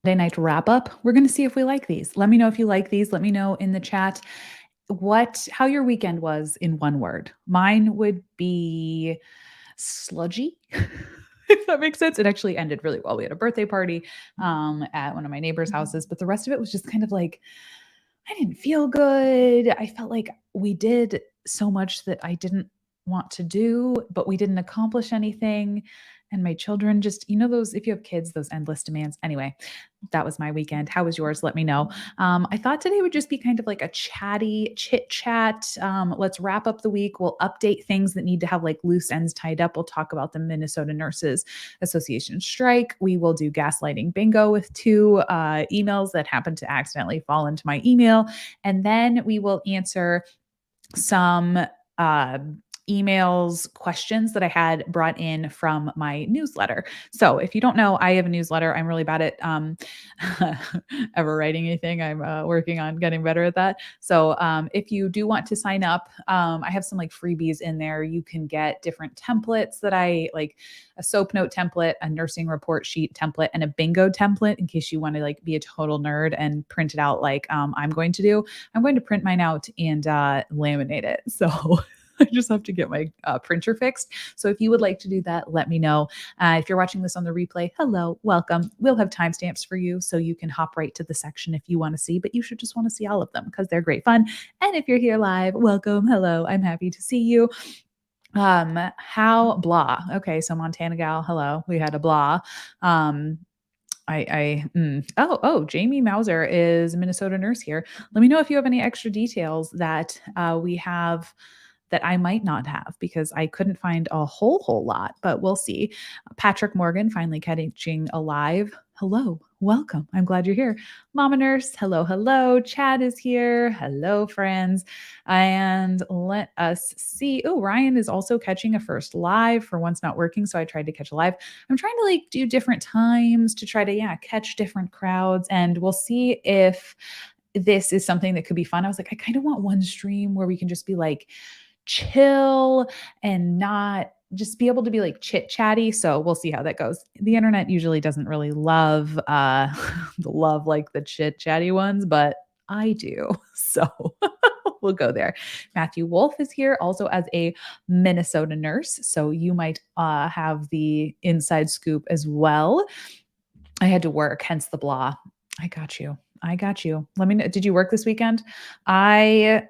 Monday night wrap up. We're going to see if we like these. Let me know if you like these. Let me know in the chat how your weekend was in one word. Mine would be sludgy. If that makes sense. It actually ended really well. We had a birthday party at one of my neighbors' houses, but the rest of it was just kind of like I didn't feel good. I felt like we did so much that I didn't want to do, but we didn't accomplish anything. And my children just, those, if you have kids, those endless demands. Anyway, that was my weekend. How was yours? Let me know. I thought today would just be kind of like a chatty chit chat. Let's wrap up the week. We'll update things that need to have like loose ends tied up. We'll talk about the Minnesota Nurses Association strike. We will do gaslighting bingo with two emails that happen to accidentally fall into my email. And then we will answer some uh, emails, questions that I had brought in from my newsletter. So if you don't know, I have a newsletter. I'm really bad at ever writing anything. I'm working on getting better at that. So if you do want to sign up, I have some like freebies in there. You can get different templates that I like, a soap note template, a nursing report sheet template, and a bingo template in case you want to like be a total nerd and print it out like I'm going to do. I'm going to print mine out and laminate it. So I just have to get my printer fixed. So if you would like to do that, let me know. If you're watching this on the replay, hello, welcome. We'll have timestamps for you so you can hop right to the section if you want to see, but you should just want to see all of them because they're great fun. And if you're here live, welcome, hello, I'm happy to see you. How blah. Okay, so Montana gal, hello. We had a blah. Jamie Mauser is a Minnesota nurse here. Let me know if you have any extra details that we have that I might not have because I couldn't find a whole lot, but we'll see. Patrick Morgan finally catching alive. Hello, welcome. I'm glad you're here. Mama Nurse, hello. Chad is here. Hello, friends. And let us see. Oh, Ryan is also catching a first live for once not working. So I tried to catch a live. I'm trying to like do different times to try to, catch different crowds. And we'll see if this is something that could be fun. I was like, I kind of want one stream where we can just be like, chill and not just be able to be like chit chatty. So we'll see how that goes. The internet usually doesn't really love love like the chit chatty ones, but I do. So we'll go there. Matthew Wolf is here also as a Minnesota nurse. So you might have the inside scoop as well. I had to work, hence the blah. I got you. Let me know. Did you work this weekend? I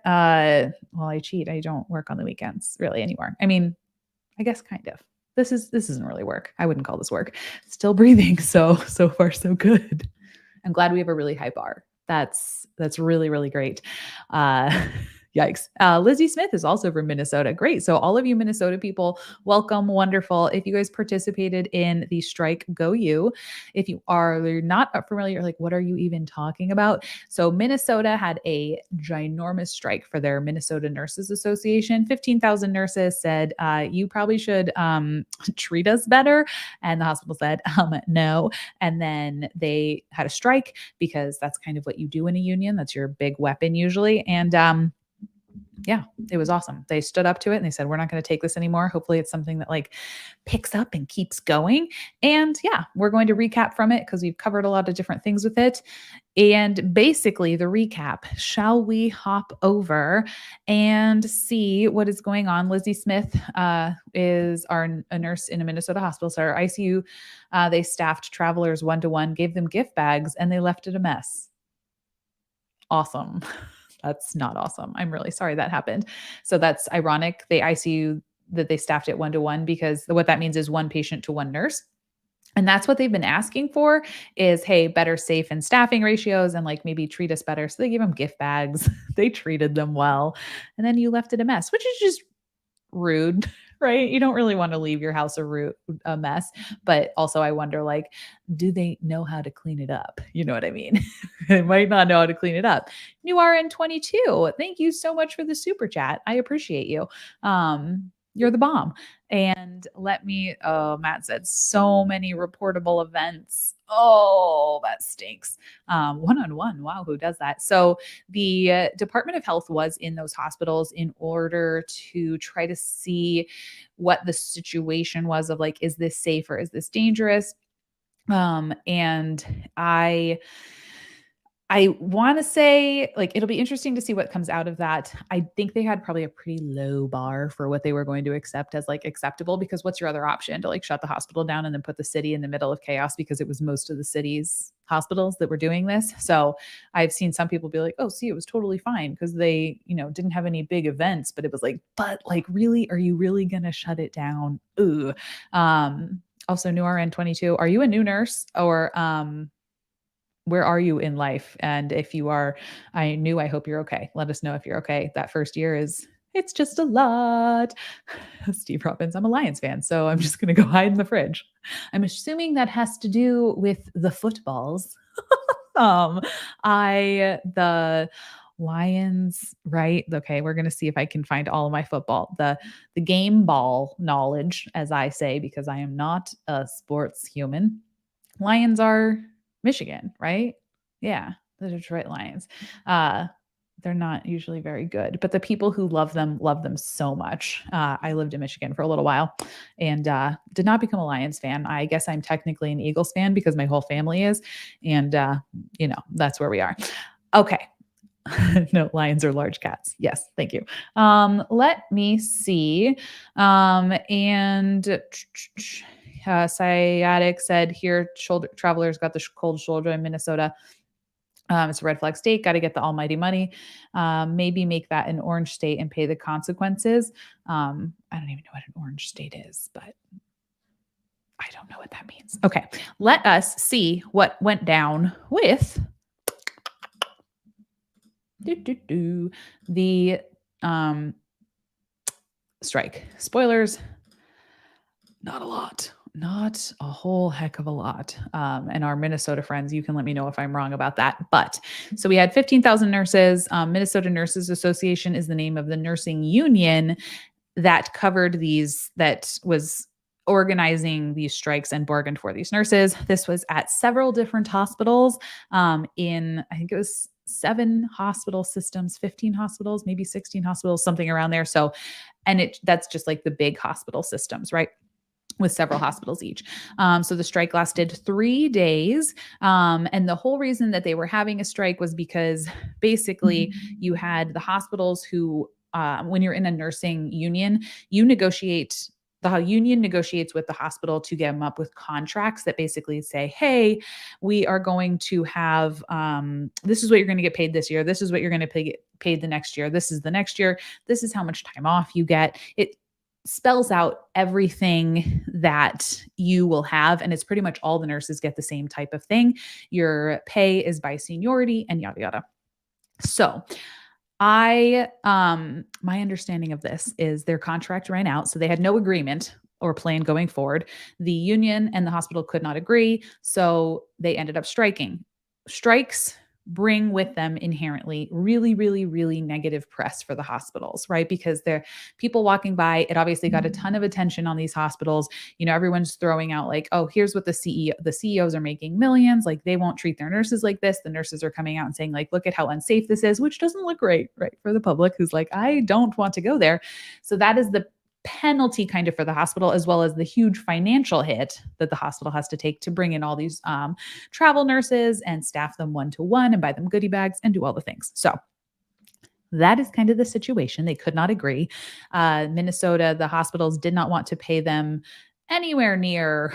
cheat. I don't work on the weekends really anymore. I mean, I guess kind of. This isn't really work. I wouldn't call this work. Still breathing. So far so good. I'm glad we have a really high bar. That's really, really great. Yikes. Lizzie Smith is also from Minnesota. Great. So all of you Minnesota people, welcome. Wonderful. If you guys participated in the strike, go you. If you are not familiar, like what are you even talking about? So Minnesota had a ginormous strike for their Minnesota Nurses Association. 15,000 nurses said, you probably should treat us better. And the hospital said, no. And then they had a strike because that's kind of what you do in a union. That's your big weapon usually. And yeah, it was awesome. They stood up to it and they said, we're not going to take this anymore. Hopefully it's something that like picks up and keeps going. And yeah, we're going to recap from it because we've covered a lot of different things with it. And basically the recap, shall we hop over and see what is going on? Lizzie Smith is a nurse in a Minnesota hospital. So our ICU, they staffed travelers one-to-one, gave them gift bags, and they left it a mess. Awesome. That's not awesome. I'm really sorry that happened. So that's ironic. The ICU that they staffed it one-to-one because what that means is one patient to one nurse. And that's what they've been asking for is, hey, better safe and staffing ratios and like maybe treat us better. So they gave them gift bags. They treated them well. And then you left it a mess, which is just rude, right? You don't really want to leave your house a mess. But also I wonder like, do they know how to clean it up? You know what I mean? They might not know how to clean it up. New RN22. Thank you so much for the super chat. I appreciate you. You're the bomb. And Matt said so many reportable events. Oh, that stinks. One-on-one. Wow, who does that? So the Department of Health was in those hospitals in order to try to see what the situation was of like, is this safe or is this dangerous? And I want to say, like, it'll be interesting to see what comes out of that. I think they had probably a pretty low bar for what they were going to accept as like acceptable, because what's your other option? To like shut the hospital down and then put the city in the middle of chaos, because it was most of the city's hospitals that were doing this. So I've seen some people be like, "Oh, see, it was totally fine because they, didn't have any big events." But it was like, but like, really, are you really going to shut it down? Ooh. Also, new RN 22. Are you a new nurse, or where are you in life? And if you are, I hope you're okay. Let us know if you're okay. That first year it's just a lot. Steve Robbins, I'm a Lions fan, so I'm just going to go hide in the fridge. I'm assuming that has to do with the footballs. um, the Lions, right? Okay, we're going to see if I can find all of my football. The game ball knowledge, as I say, because I am not a sports human. Lions are Michigan, right? Yeah, the Detroit Lions. Uh, they're not usually very good, but the people who love them so much. I lived in Michigan for a little while and did not become a Lions fan. I guess I'm technically an Eagles fan because my whole family is. And, that's where we are. Okay. No, lions are large cats. Yes, thank you. Let me see. And Sciatic said here, travelers got the cold shoulder in Minnesota. It's a red flag state. Got to get the almighty money. Maybe make that an orange state and pay the consequences. I don't even know what an orange state is, but I don't know what that means. Okay, let us see what went down with the strike. Spoilers, not a lot. Not a whole heck of a lot. And our Minnesota friends, you can let me know if I'm wrong about that. But so we had 15,000 nurses. Minnesota Nurses Association is the name of the nursing union that covered these, that was organizing these strikes and bargained for these nurses. This was at several different hospitals in, I think it was 7 hospital systems, 15 hospitals, maybe 16 hospitals, something around there. So, and that's just like the big hospital systems, right? With several hospitals each. So the strike lasted 3 days. And the whole reason that they were having a strike was because basically you had the hospitals who, when you're in a nursing union, the union negotiates with the hospital to get them up with contracts that basically say, hey, we are going to have, this is what you're going to get paid this year. This is what you're going to get paid the next year. This is the next year. This is how much time off you get. It spells out everything that you will have. And it's pretty much all the nurses get the same type of thing. Your pay is by seniority and yada, yada. So my understanding of this is their contract ran out. So they had no agreement or plan going forward. The union and the hospital could not agree. So they ended up striking. Strikes bring with them inherently really, really, really negative press for the hospitals, right? Because they're people walking by. It obviously got a ton of attention on these hospitals. Everyone's throwing out like, oh, here's what the CEOs are making millions. Like they won't treat their nurses like this. The nurses are coming out and saying like, look at how unsafe this is, which doesn't look great, right? For the public who's like, I don't want to go there. So that is the penalty kind of for the hospital, as well as the huge financial hit that the hospital has to take to bring in all these travel nurses and staff them one-to-one and buy them goodie bags and do all the things. So that is kind of the situation. They could not agree. Minnesota, the hospitals did not want to pay them anywhere near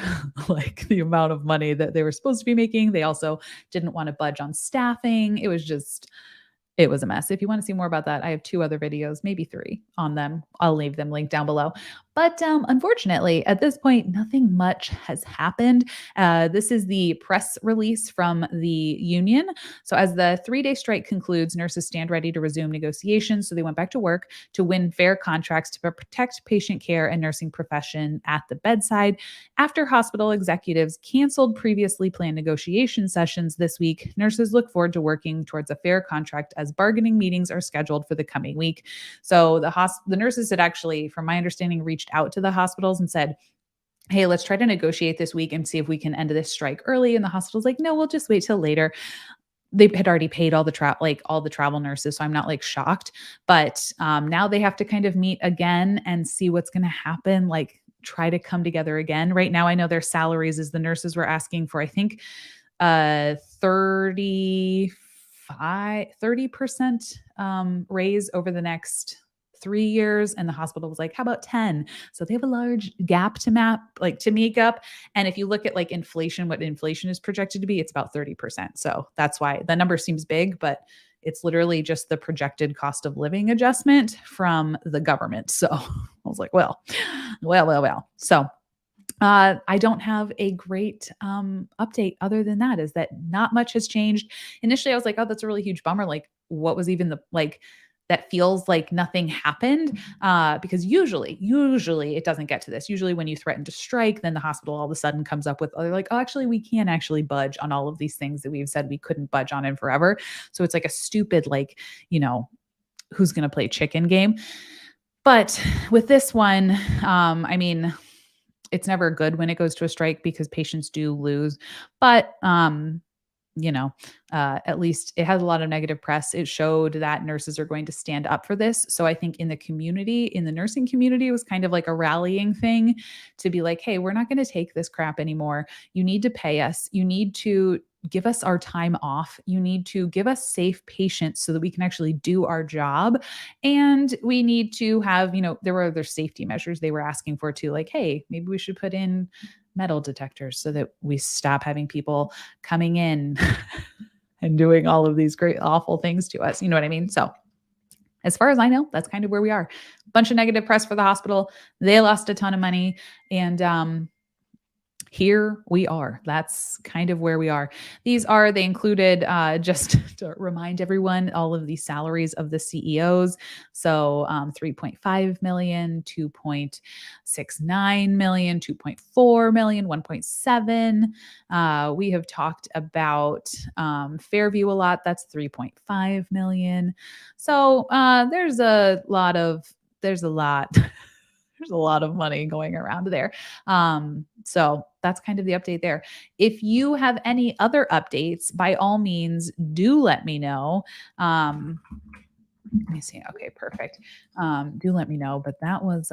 like the amount of money that they were supposed to be making. They also didn't want to budge on staffing. It was a mess. If you want to see more about that, I have 2 other videos, maybe 3 on them. I'll leave them linked down below. But unfortunately, at this point, nothing much has happened. This is the press release from the union. So as the 3-day strike concludes, nurses stand ready to resume negotiations. So they went back to work to win fair contracts to protect patient care and nursing profession at the bedside. After hospital executives canceled previously planned negotiation sessions this week, nurses look forward to working towards a fair contract as bargaining meetings are scheduled for the coming week. So the nurses had actually, from my understanding, reached out to the hospitals and said, hey, let's try to negotiate this week and see if we can end this strike early. And the hospital's like, no, we'll just wait till later. They had already paid all the travel nurses, so I'm not like shocked. But now they have to kind of meet again and see what's going to happen. Like try to come together again. Right now, I know their salaries is the nurses were asking for, I think, 30% raise over the next 3 years. And the hospital was like, how about 10? So they have a large gap to make up. And if you look at like inflation, what inflation is projected to be, it's about 30%. So that's why the number seems big, but it's literally just the projected cost of living adjustment from the government. So I was like, well. So I don't have a great update other than that, is that not much has changed. Initially, I was like, oh, that's a really huge bummer. Like, what was even the like, that feels like nothing happened, because usually it doesn't get to this. Usually when you threaten to strike, then the hospital all of a sudden comes up with, they're like, oh, actually, we can't actually budge on all of these things that we've said we couldn't budge on in forever. So it's like a stupid, like, who's going to play chicken game. But with this one, I mean, it's never good when it goes to a strike because patients do lose. But at least it has a lot of negative press. It showed that nurses are going to stand up for this. So I think in the community, in the nursing community, it was kind of like a rallying thing to be like, hey, we're not going to take this crap anymore. You need to pay us. You need to give us our time off. You need to give us safe patients so that we can actually do our job. And we need to have, there were other safety measures they were asking for too. Like, hey, maybe we should put in metal detectors so that we stop having people coming in and doing all of these great, awful things to us. You know what I mean? So as far as I know, that's kind of where we are. Bunch of negative press for the hospital. They lost a ton of money. And here we are. That's kind of where we are. They included, just to remind everyone, all of the salaries of the CEOs. So 3.5 million, 2.69 million, 2.4 million, 1.7. We have talked about Fairview a lot. That's 3.5 million. So there's a lot there's a lot of money going around there. So that's kind of the update there. If you have any other updates, by all means, do let me know. Let me see. Okay, perfect. Do let me know. But that was,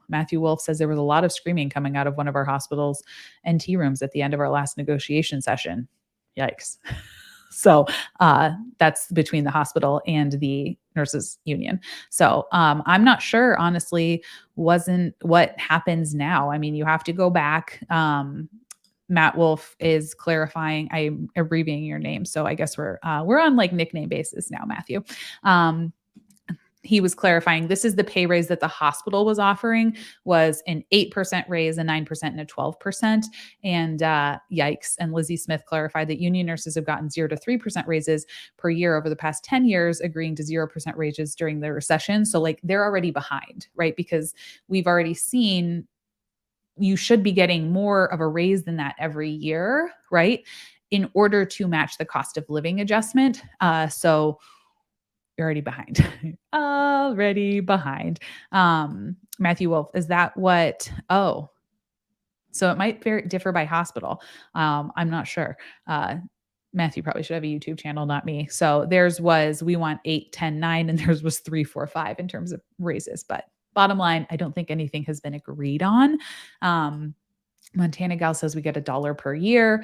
Matthew Wolf says there was a lot of screaming coming out of one of our hospital's NT rooms at the end of our last negotiation session. Yikes. So that's between the hospital and the nurses union. So I'm not sure, honestly, what happens now. I mean, you have to go back. Matt Wolf is clarifying. I'm abbreviating your name, so I guess we're on like nickname basis now, Matthew. He was clarifying this is the pay raise that the hospital was offering, was an 8% raise, a 9%, and a 12%. And yikes. And Lizzie Smith clarified that union nurses have gotten 0 to 3% raises per year over the past 10 years, agreeing to 0% raises during the recession. So like they're already behind, right? Because we've already seen you should be getting more of a raise than that every year, right? In order to match the cost of living adjustment. So you're already behind. Already behind. Matthew Wolf, is that what? Oh, so it might differ by hospital. I'm not sure. Matthew probably should have a YouTube channel, not me. So theirs was, we want 8, 10, 9, and theirs was 3, 4, 5 in terms of raises. But bottom line, I don't think anything has been agreed on. Montana Gal says we get $1 per year.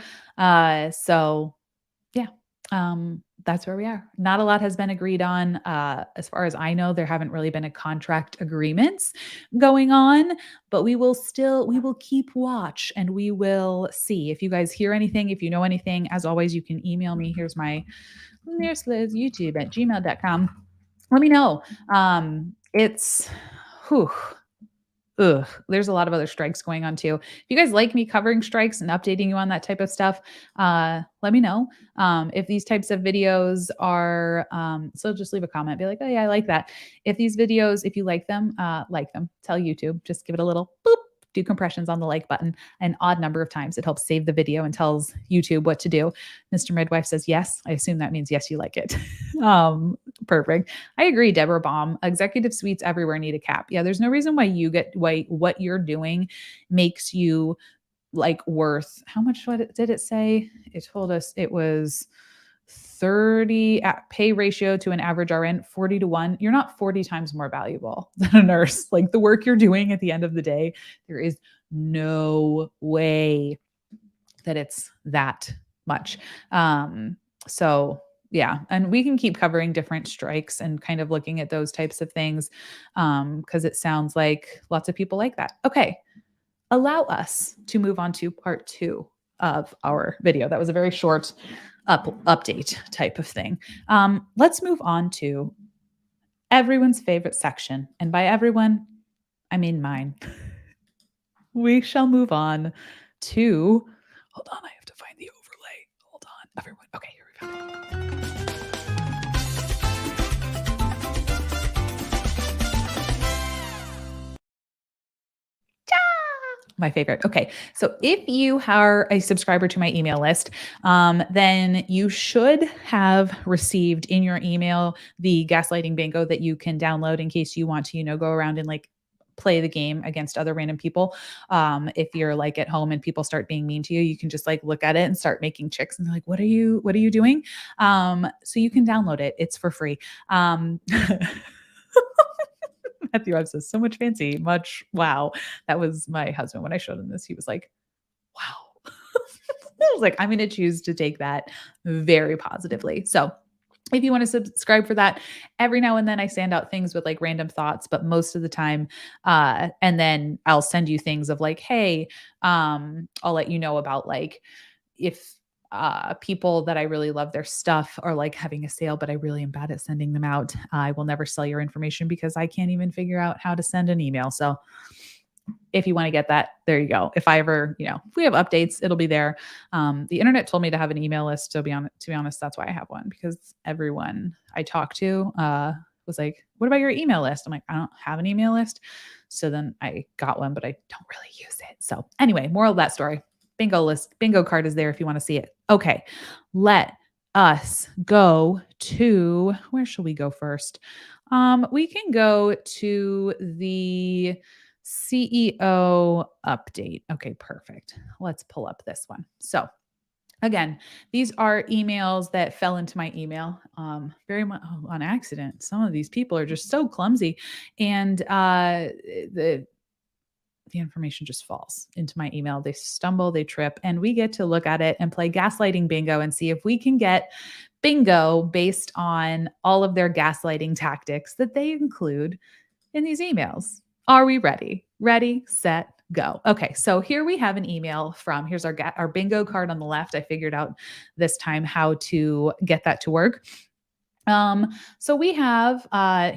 So yeah. That's where we are. Not a lot has been agreed on. As far as I know, there haven't really been a contract agreements going on, but we will keep watch and we will see. If you guys hear anything, if you know anything, as always, you can email me. Here's my youtube@gmail.com. Let me know. There's a lot of other strikes going on too. If you guys like me covering strikes and updating you on that type of stuff, let me know. If these types of videos are, so just leave a comment, be like, oh yeah, I like that. If these videos, if you like them, tell YouTube, just give it a little boop, do compressions on the like button an odd number of times. It helps save the video and tells YouTube what to do. Mr. Midwife says yes. I assume that means yes, you like it. Perfect. I agree, Deborah Baum. Executive suites everywhere need a cap. Yeah, there's no reason why what you're doing makes you like worth, how much, what did it say? It told us it was 30 pay ratio to an average RN, 40-1. You're not 40 times more valuable than a nurse. Like the work you're doing at the end of the day, there is no way that it's that much. So yeah, and we can keep covering different strikes and kind of looking at those types of things because it sounds like lots of people like that. Okay, allow us to move on to part 2 of our video. That was a very short update type of thing. Let's move on to everyone's favorite section. And by everyone, I mean mine. We shall move on to, hold on, I have to find the overlay. Hold on, everyone. Okay, here we go. My favorite. Okay. So if you are a subscriber to my email list, then you should have received in your email the Gaslighting Bingo that you can download in case you want to, go around and like play the game against other random people. If you're like at home and people start being mean to you, you can just like look at it and start making chicks and they're like, what are you doing? So you can download it. It's for free. Matthew Webb says, so much fancy, much wow. That was my husband. When I showed him this, he was like, wow. I was like, I'm going to choose to take that very positively. So if you want to subscribe for that, every now and then I send out things with like random thoughts, but most of the time, and then I'll send you things of like, hey, I'll let you know about like if people that I really love their stuff are like having a sale, but I really am bad at sending them out. I will never sell your information because I can't even figure out how to send an email. So if you want to get that, there you go. If I ever, if we have updates, it'll be there. The internet told me to have an email list. To be honest, that's why I have one, because everyone I talk to was like, what about your email list? I'm like, I don't have an email list. So then I got one, but I don't really use it. So anyway, moral of that story. Bingo card is there if you want to see it. Okay, let us go to, where shall we go first? We can go to the CEO update. Okay, perfect. Let's pull up this one. So again, these are emails that fell into my email very much on accident. Some of these people are just so clumsy, and the information just falls into my email. They stumble, they trip, and we get to look at it and play gaslighting bingo and see if we can get bingo based on all of their gaslighting tactics that they include in these emails. Are we ready? Ready, set, go. Okay, so here we have an email from, here's our bingo card on the left. I figured out this time how to get that to work. So we have,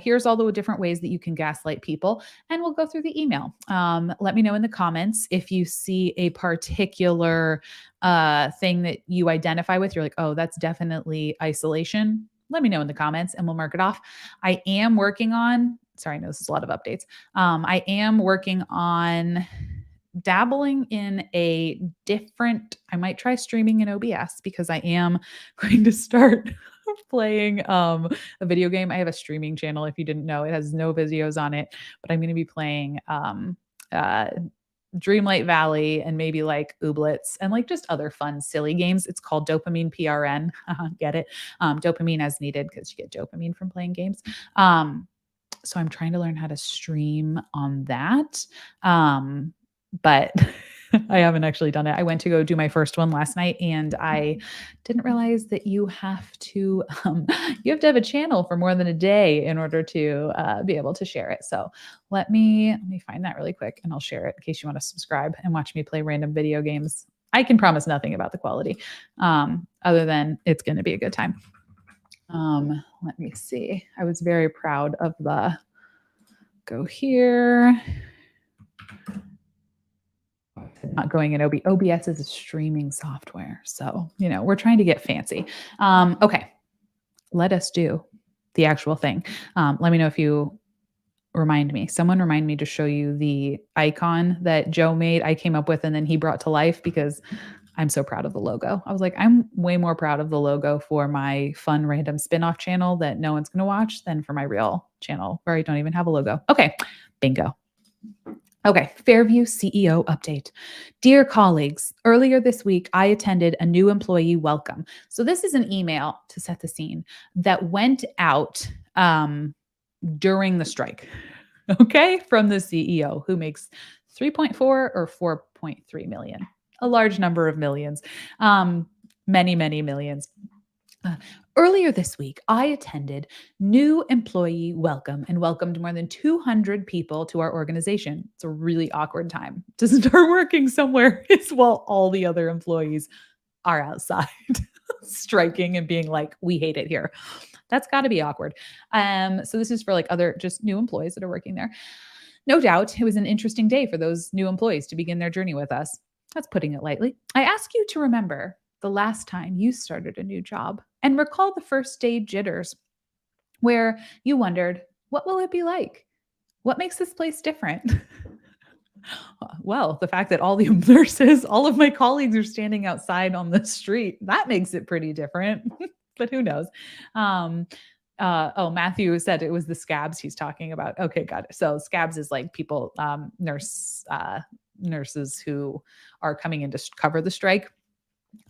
here's all the different ways that you can gaslight people, and we'll go through the email. Let me know in the comments if you see a particular thing that you identify with. You're like, oh, that's definitely isolation. Let me know in the comments and we'll mark it off. I am working on, sorry, I know this is a lot of updates. I am working on dabbling in a different, I might try streaming in OBS because I am going to start playing a video game. I have a streaming channel. If you didn't know, it has no videos on it, but I'm going to be playing Dreamlight Valley and maybe like Ooblets and like just other fun, silly games. It's called Dopamine PRN. Get it? Dopamine as needed, because you get dopamine from playing games. So I'm trying to learn how to stream on that. But I haven't actually done it. I went to go do my first one last night, and I didn't realize that you have to have a channel for more than a day in order to be able to share it. So let me find that really quick, and I'll share it in case you want to subscribe and watch me play random video games. I can promise nothing about the quality, other than it's going to be a good time. Let me see. I was very proud of the, go here. Not going in OBS is a streaming software. So, we're trying to get fancy. Okay. Let us do the actual thing. Let me know if you someone remind me to show you the icon that Joe made, I came up with, and then he brought to life, because I'm so proud of the logo. I was like, I'm way more proud of the logo for my fun random spinoff channel that no one's going to watch than for my real channel where I don't even have a logo. Okay. Bingo. Okay, Fairview CEO update. Dear colleagues, earlier this week I attended a new employee welcome. So this is an email to set the scene that went out during the strike. Okay, from the CEO who makes 3.4 or 4.3 million, a large number of millions, many, many millions. Uh, Earlier this week, I attended new employee welcome and welcomed more than 200 people to our organization. It's a really awkward time to start working somewhere is while all the other employees are outside striking and being like, we hate it here. That's got to be awkward. So this is for like other just new employees that are working there. No doubt it was an interesting day for those new employees to begin their journey with us. That's putting it lightly. I ask you to remember the last time you started a new job and recall the first day jitters where you wondered, what will it be like? What makes this place different? Well, the fact that all the nurses, all of my colleagues are standing outside on the street, that makes it pretty different. But who knows? Um, Matthew said it was the scabs he's talking about. Okay, got it. So scabs is like people, nurses who are coming in to cover the strike,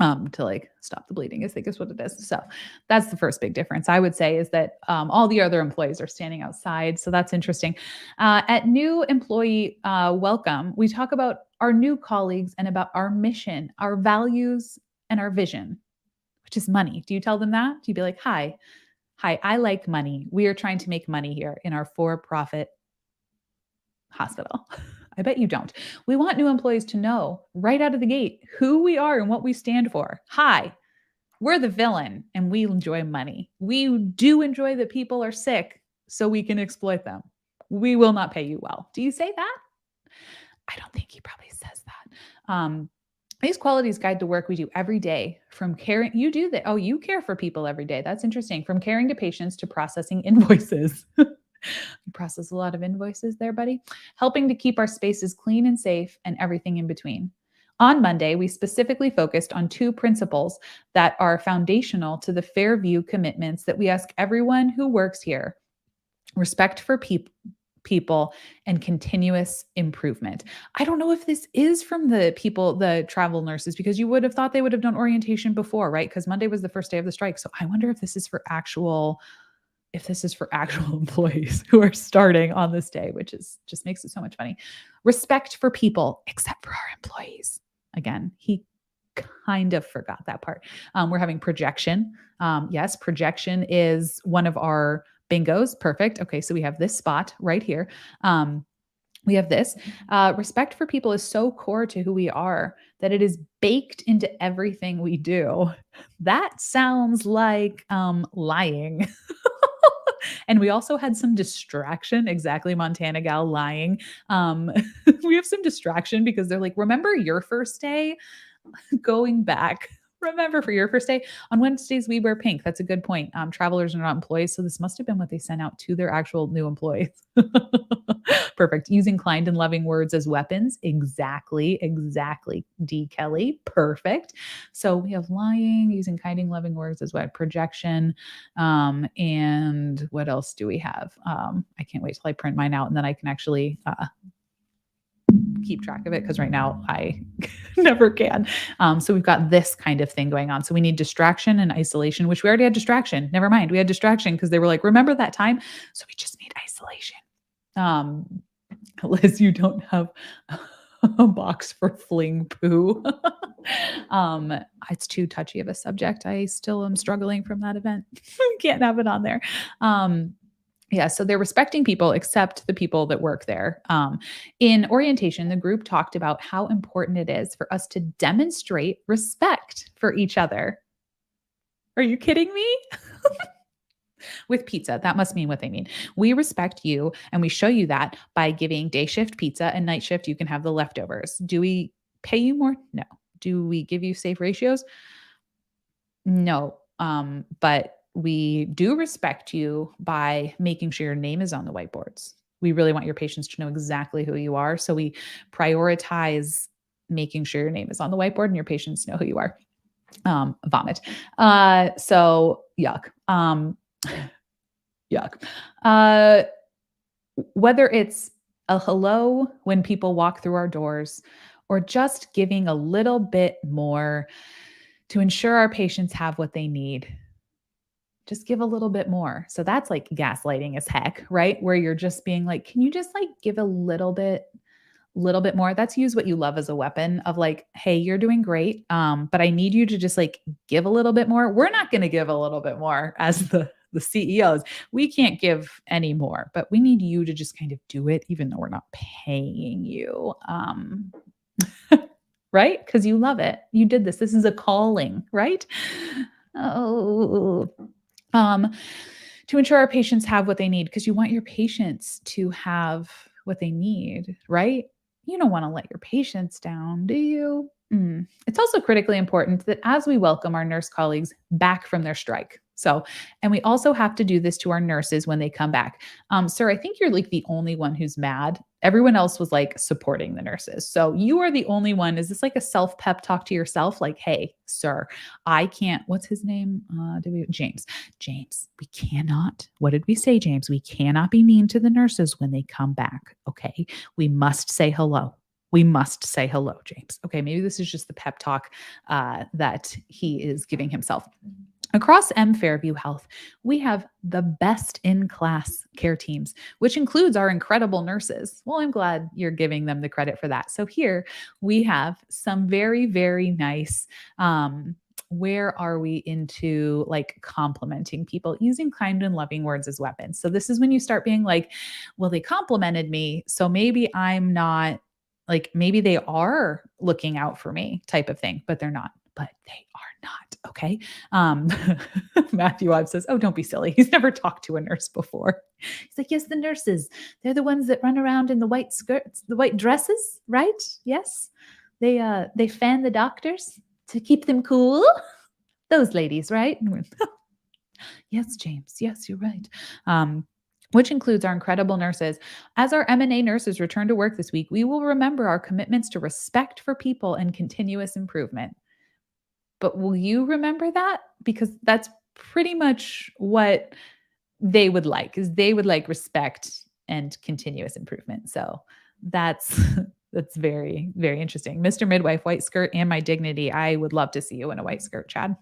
to like stop the bleeding, I think is what it is. So that's the first big difference I would say is that all the other employees are standing outside. So that's interesting. At new employee welcome, we talk about our new colleagues and about our mission, our values, and our vision, which is money. Do you tell them that? Do you be like, hi, I like money. We are trying to make money here in our for-profit hospital. I bet you don't. We want new employees to know right out of the gate who we are and what we stand for. Hi, we're the villain and we enjoy money. We do enjoy that people are sick so we can exploit them. We will not pay you well. Do you say that? I don't think he probably says that. These qualities guide the work we do every day from caring. You do that. Oh, you care for people every day. That's interesting. From caring to patients to processing invoices. You process a lot of invoices there, buddy. Helping to keep our spaces clean and safe and everything in between. On Monday, we specifically focused on two principles that are foundational to the Fairview commitments that we ask everyone who works here: respect for people and continuous improvement. I don't know if this is from the people, the travel nurses, because you would have thought they would have done orientation before, right? Because Monday was the first day of the strike. So I wonder if this is for actual employees who are starting on this day, which is just makes it so much funny. Respect for people, except for our employees. Again, he kind of forgot that part. We're having projection. Yes, projection is one of our bingos. Perfect. Okay, so we have this spot right here. We have this. Respect for people is so core to who we are that it is baked into everything we do. That sounds like lying. And we also had some distraction. Exactly, Montana gal lying. We have some distraction because they're like, remember your first day? Going back. Remember for your first day? On Wednesdays, we wear pink. That's a good point. Travelers are not employees. So this must have been what they sent out to their actual new employees. Perfect. Using kind and loving words as weapons. Exactly. D. Kelly. Perfect. So we have lying, using kind and loving words as what? Projection. And what else do we have? I can't wait till I print mine out and then I can actually keep track of it because right now I never can. So we've got this kind of thing going on. So we need distraction and isolation, which we already had distraction. Never mind. We had distraction because they were like, remember that time? So we just need isolation. Liz, you don't have a box for fling poo. It's too touchy of a subject. I still am struggling from that event. Can't have it on there. Yeah, so they're respecting people except the people that work there. In orientation, the group talked about how important it is for us to demonstrate respect for each other. Are you kidding me? With pizza, that must mean what they mean. We respect you and we show you that by giving day shift pizza and night shift, you can have the leftovers. Do we pay you more? No. Do we give you safe ratios? No. But we do respect you by making sure your name is on the whiteboards. We really want your patients to know exactly who you are. So we prioritize making sure your name is on the whiteboard and your patients know who you are. Vomit. So yuck. Yuck. Whether it's a hello when people walk through our doors, or just giving a little bit more to ensure our patients have what they need. Just give a little bit more. So that's like gaslighting as heck, right? Where you're just being like, can you just like give a little bit more? That's use what you love as a weapon of like, hey, you're doing great. But I need you to just like give a little bit more. We're not going to give a little bit more as the CEOs. We can't give any more, but we need you to just kind of do it, even though we're not paying you. Right? Because you love it. You did this. This is a calling, right? Oh, um, to ensure our patients have what they need, because you want your patients to have what they need, right? You don't want to let your patients down, do you? It's also critically important that as we welcome our nurse colleagues back from their strike. So, and we also have to do this to our nurses when they come back. Sir, I think you're like the only one who's mad. Everyone else was like supporting the nurses. So you are the only one. Is this like a self pep talk to yourself? Like, hey, sir, I can't, what's his name? James. James, we cannot, what did we say, James? We cannot be mean to the nurses when they come back. Okay. We must say hello. We must say hello, James. Okay. Maybe this is just the pep talk that he is giving himself. Across M Fairview Health, we have the best in class care teams, which includes our incredible nurses. Well, I'm glad you're giving them the credit for that. So here we have some very, very nice, where are we into like complimenting people, using kind and loving words as weapons. So this is when you start being like, well, they complimented me, so maybe I'm not, like maybe they are looking out for me type of thing, but they're not. But they are not. Okay. Matthew Ives says, oh, don't be silly. He's never talked to a nurse before. He's like, yes, the nurses. They're the ones that run around in the white skirts, the white dresses, right? Yes. They fan the doctors to keep them cool. Those ladies, right? Yes, James. Yes, you're right. Which includes our incredible nurses. As our M&A nurses return to work this week, we will remember our commitments to respect for people and continuous improvement. But will you remember that? Because that's pretty much what they would like, is they would like respect and continuous improvement. So that's that's very, very interesting. Mr. Midwife, white skirt and my dignity. I would love to see you in a white skirt, Chad.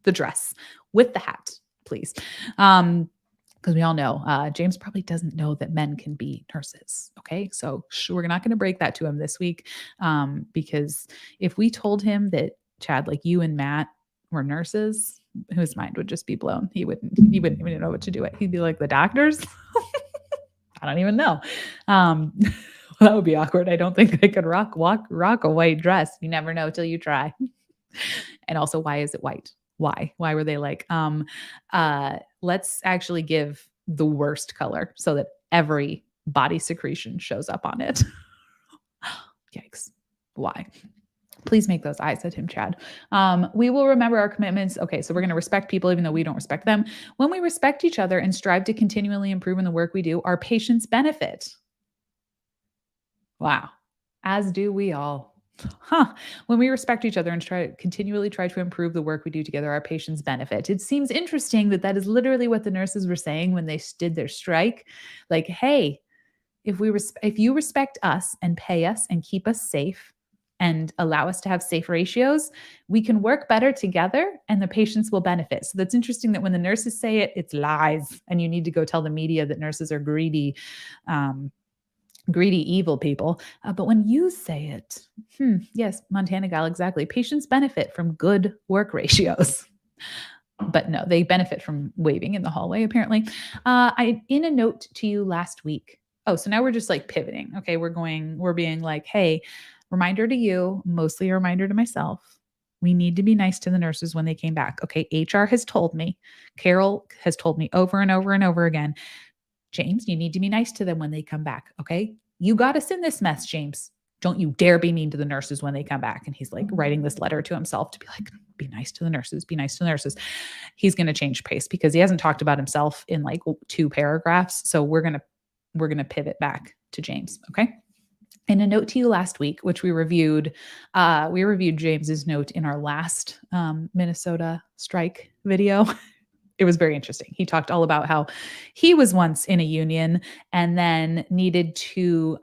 The dress with the hat, please. Because we all know James probably doesn't know that men can be nurses. Okay. So we're not going to break that to him this week. Because if we told him that, Chad, like you and Matt were nurses, his mind would just be blown. He wouldn't even know what to do it. He'd be like, the doctors? I don't even know. Well, that would be awkward. I don't think they could rock a white dress. You never know till you try. And also, why is it white? Why were they like, let's actually give the worst color so that every body secretion shows up on it. Yikes. Why? Please make those eyes at him, Chad. We will remember our commitments. Okay, so we're going to respect people even though we don't respect them. When we respect each other and strive to continually improve in the work we do, our patients benefit. Wow. As do we all. When we respect each other and continually try to improve the work we do together, our patients benefit. It seems interesting that that is literally what the nurses were saying when they did their strike. Like, hey, if you respect us and pay us and keep us safe and allow us to have safe ratios, we can work better together and the patients will benefit. So that's interesting that when the nurses say it, it's lies. And you need to go tell the media that nurses are greedy, evil people. But when you say it, yes, Montana gal, exactly. Patients benefit from good work ratios. But no, they benefit from waving in the hallway, apparently. In a note to you last week. Oh, so now we're just like pivoting. Okay, we're being like, hey, reminder to you, mostly a reminder to myself. We need to be nice to the nurses when they came back. Okay, HR has told me. Carol has told me over and over and over again. James, you need to be nice to them when they come back. Okay, you got us in this mess, James. Don't you dare be mean to the nurses when they come back. And he's like writing this letter to himself to be like, be nice to the nurses, be nice to the nurses. He's going to change pace because he hasn't talked about himself in like 2 paragraphs. So we're going to pivot back to James. Okay. In a note to you last week, which we reviewed James's note in our last Minnesota strike video. it was very interesting. He talked all about how he was once in a union and then needed to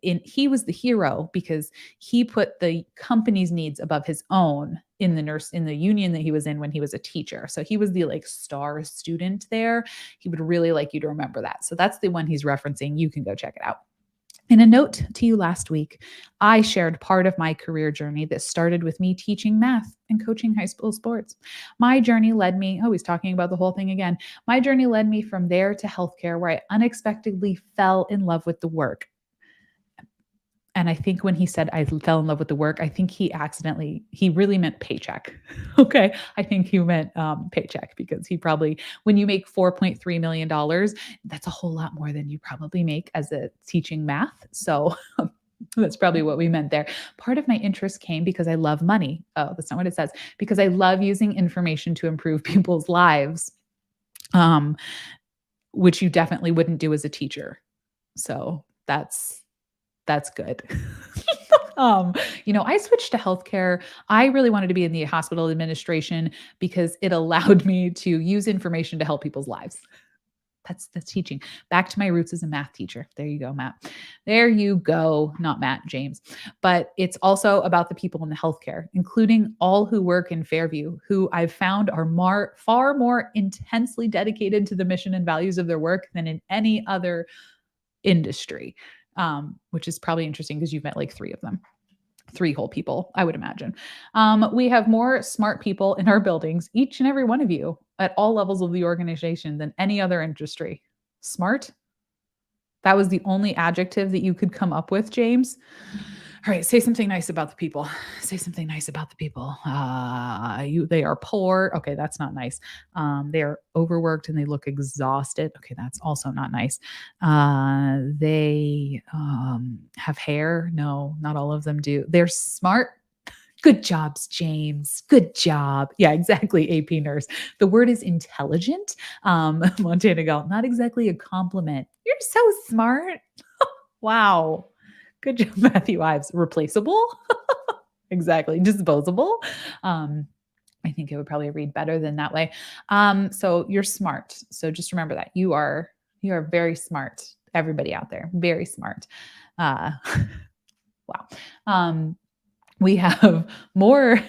he was the hero because he put the company's needs above his own in the union that he was in when he was a teacher. So he was the like star student there. He would really like you to remember that. So that's the one he's referencing. You can go check it out. In a note to you last week, I shared part of my career journey that started with me teaching math and coaching high school sports. My journey led me, he's talking about the whole thing again. My journey led me from there to healthcare, where I unexpectedly fell in love with the work. And I think when he said I fell in love with the work, I think he really meant paycheck. Okay. I think he meant paycheck because when you make $4.3 million, that's a whole lot more than you probably make as a teaching math. So that's probably what we meant there. Part of my interest came because I love money. Oh, that's not what it says. Because I love using information to improve people's lives, which you definitely wouldn't do as a teacher. So that's good. I switched to healthcare. I really wanted to be in the hospital administration because it allowed me to use information to help people's lives. That's teaching. Back to my roots as a math teacher. There you go, Matt. There you go. Not Matt, James. But it's also about the people in the healthcare, including all who work in Fairview, who I've found are far more intensely dedicated to the mission and values of their work than in any other industry. Which is probably interesting because you've met like 3 of them. 3 whole people, I would imagine. We have more smart people in our buildings, each and every one of you, at all levels of the organization than any other industry. Smart? That was the only adjective that you could come up with, James. All right, say something nice about the people. Say something nice about the people. They are poor. Okay, that's not nice. They are overworked and they look exhausted. Okay, that's also not nice. They have hair. No, not all of them do. They're smart. Good jobs, James. Good job. Yeah, exactly. AP nurse. The word is intelligent. Montana Gal, not exactly a compliment. You're so smart. Wow. Good job, Matthew Ives. Replaceable? Exactly. Disposable. I think it would probably read better than that way. So you're smart. So just remember that you are very smart. Everybody out there, very smart. Wow. We have more,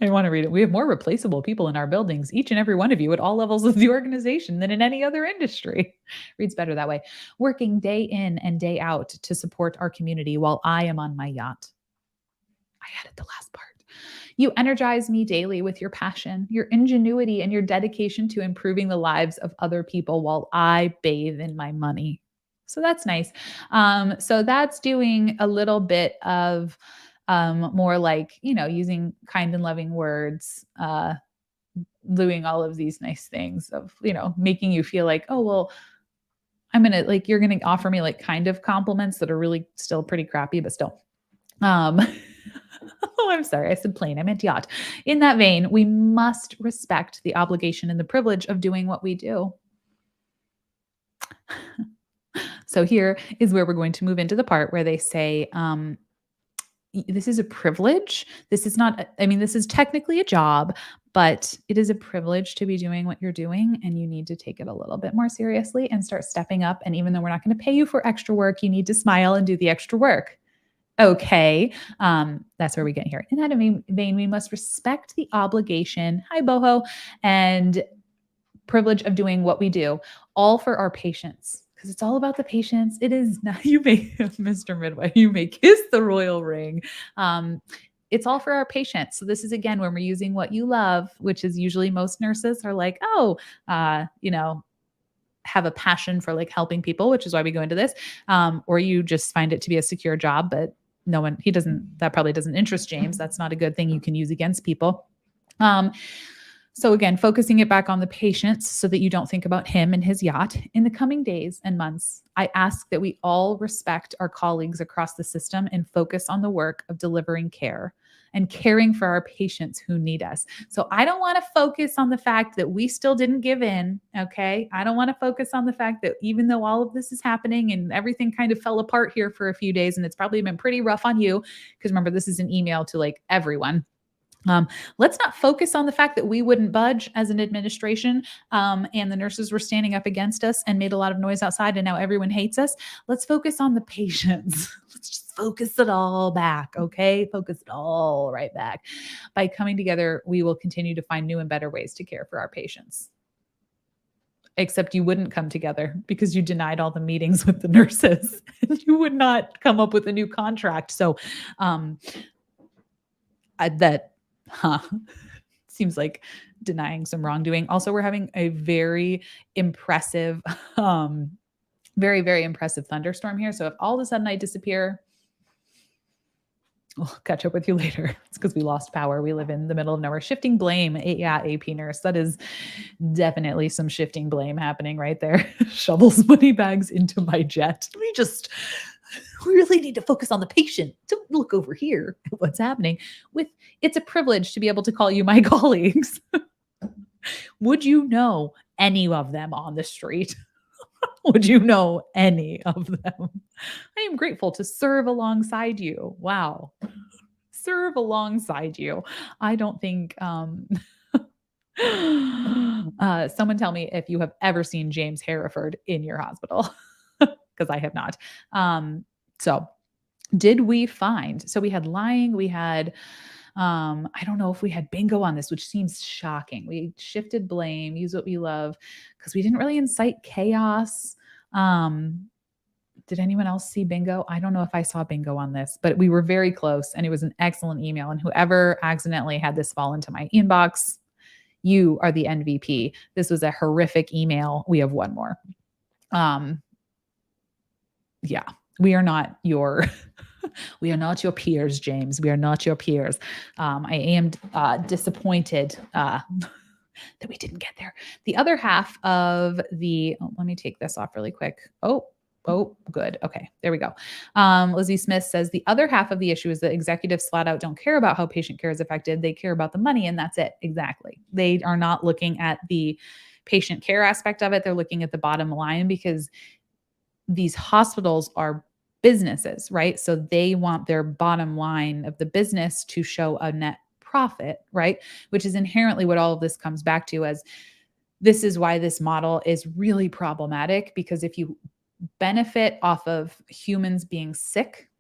I want to read it. We have more replaceable people in our buildings, each and every one of you at all levels of the organization than in any other industry. Reads better that way. Working day in and day out to support our community while I am on my yacht. I added the last part. You energize me daily with your passion, your ingenuity, and your dedication to improving the lives of other people while I bathe in my money. So that's nice. So that's doing a little bit of more like, using kind and loving words, doing all of these nice things of, making you feel like, oh, well, you're going to offer me like kind of compliments that are really still pretty crappy, but still. Oh, I'm sorry. I said plane. I meant yacht. In that vein, we must respect the obligation and the privilege of doing what we do. So here is where we're going to move into the part where they say, this is a privilege. This is not, this is technically a job, but it is a privilege to be doing what you're doing. And you need to take it a little bit more seriously and start stepping up. And even though we're not going to pay you for extra work, you need to smile and do the extra work. Okay. That's where we get here. In that vein, we must respect the obligation, hi boho, and privilege of doing what we do, all for our patients. Because it's all about the patients. It is not, you may, Mr. Midway, you may kiss the royal ring. It's all for our patients. So this is, again, when we're using what you love, which is usually most nurses are like, have a passion for like helping people, which is why we go into this. Or you just find it to be a secure job, but that probably doesn't interest James. That's not a good thing you can use against people. So again, focusing it back on the patients so that you don't think about him and his yacht. In the coming days and months, I ask that we all respect our colleagues across the system and focus on the work of delivering care and caring for our patients who need us. So I don't want to focus on the fact that we still didn't give in, okay? I don't want to focus on the fact that even though all of this is happening and everything kind of fell apart here for a few days, and it's probably been pretty rough on you, because remember, this is an email to like everyone. Let's not focus on the fact that we wouldn't budge as an administration, and the nurses were standing up against us and made a lot of noise outside, and now everyone hates us. Let's focus on the patients. Let's just focus it all back, okay? Focus it all right back. By coming together, we will continue to find new and better ways to care for our patients. Except you wouldn't come together because you denied all the meetings with the nurses. You would not come up with a new contract. So, um, that huh, seems like denying some wrongdoing. Also, we're having a very impressive, very, very impressive thunderstorm here. So if all of a sudden I disappear, I'll catch up with you later. It's because we lost power. We live in the middle of nowhere. Shifting blame. Yeah, AP nurse. That is definitely some shifting blame happening right there. Shovels money bags into my jet. We really need to focus on the patient. Don't look over here at what's happening. It's a privilege to be able to call you my colleagues. Would you know any of them on the street? Would you know any of them? I am grateful to serve alongside you. Wow. Serve alongside you. I don't think someone tell me if you have ever seen James Hereford in your hospital, because I have not. So did we find, so we had lying, we had, I don't know if we had bingo on this, which seems shocking. We shifted blame, use what we love, because we didn't really incite chaos. Did anyone else see bingo? I don't know if I saw bingo on this, but we were very close and it was an excellent email. And whoever accidentally had this fall into my inbox, you are the MVP. This was a horrific email. We have one more. Yeah, we are not your we are not your peers, James. We are not your peers. I am disappointed that we didn't get there. The other half of let me take this off really quick. Oh, good. Okay, there we go. Lizzie Smith says the other half of the issue is that executives flat out don't care about how patient care is affected. They care about the money, and that's it. Exactly. They are not looking at the patient care aspect of it. They're looking at the bottom line because these hospitals are businesses, right? So they want their bottom line of the business to show a net profit, right? Which is inherently what all of this comes back to, as this is why this model is really problematic, because if you benefit off of humans being sick,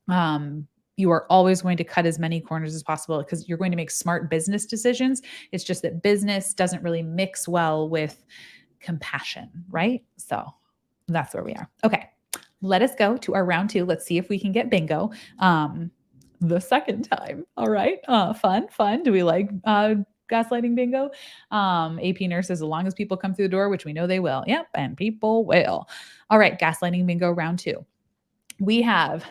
you are always going to cut as many corners as possible because you're going to make smart business decisions. It's just that business doesn't really mix well with compassion, right? So that's where we are. Okay. Let us go to our round 2. Let's see if we can get bingo the second time. All right. Fun. Do we like gaslighting bingo? AP nurses, as long as people come through the door, which we know they will. Yep. And people will. All right. Gaslighting bingo round 2. We have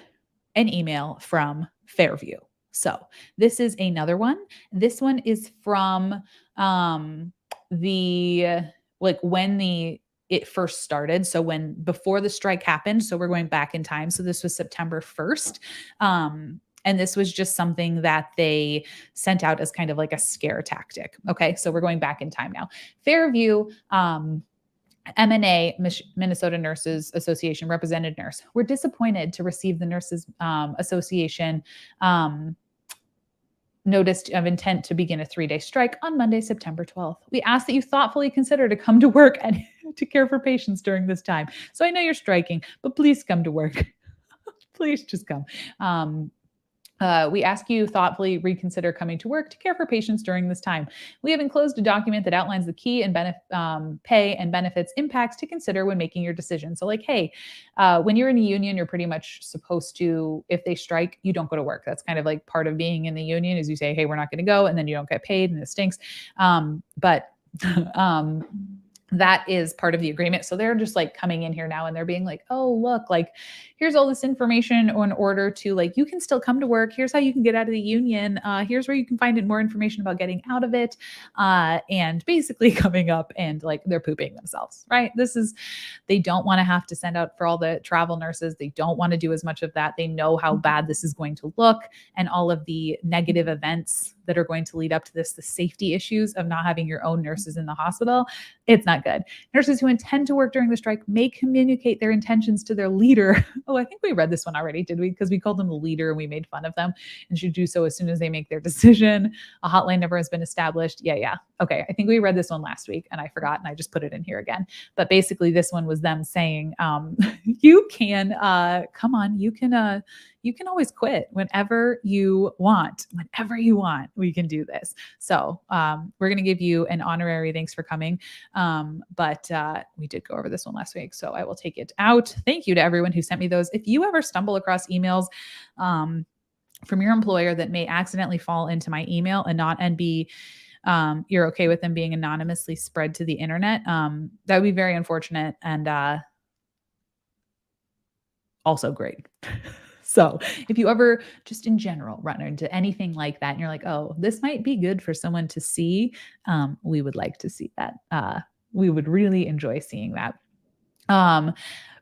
an email from Fairview. So this is another one. This one is from when it first started. So before the strike happened, so we're going back in time. So this was September 1st. And this was just something that they sent out as kind of like a scare tactic. Okay. So we're going back in time now. Fairview, MNA, Minnesota Nurses Association represented nurse. We're disappointed to receive the Nurses Association notice of intent to begin a 3-day strike on Monday, September 12th. We ask that you thoughtfully consider to come to work and to care for patients during this time. So I know you're striking, but please come to work. Please just come. We ask you thoughtfully reconsider coming to work to care for patients during this time. We have enclosed a document that outlines the key and pay and benefits impacts to consider when making your decision. So like, hey, when you're in a union, you're pretty much supposed to, if they strike, you don't go to work. That's kind of like part of being in the union is you say, hey, we're not going to go, and then you don't get paid and it stinks. That is part of the agreement. So they're just like coming in here now and they're being like, oh, look, like, here's all this information in order to like, you can still come to work. Here's how you can get out of the union. Here's where you can find more information about getting out of it. And basically coming up and like, they're pooping themselves, right? They don't want to have to send out for all the travel nurses. They don't want to do as much of that. They know how bad this is going to look and all of the negative events that are going to lead up to this, the safety issues of not having your own nurses in the hospital. It's not good. Nurses who intend to work during the strike may communicate their intentions to their leader. Oh, I think we read this one already, did we? Because we called them the leader and we made fun of them, and should do so as soon as they make their decision. A hotline number has been established. Yeah. Okay, I think we read this one last week and I forgot, and I just put it in here again. But basically this one was them saying, you can, come on, you can always quit whenever you want. Whenever you want, we can do this. So we're going to give you an honorary thanks for coming. But we did go over this one last week, so I will take it out. Thank you to everyone who sent me those. If you ever stumble across emails from your employer that may accidentally fall into my email and be you're okay with them being anonymously spread to the internet, that would be very unfortunate and also great. So if you ever just in general run into anything like that and you're like, oh, this might be good for someone to see, we would like to see that. We would really enjoy seeing that.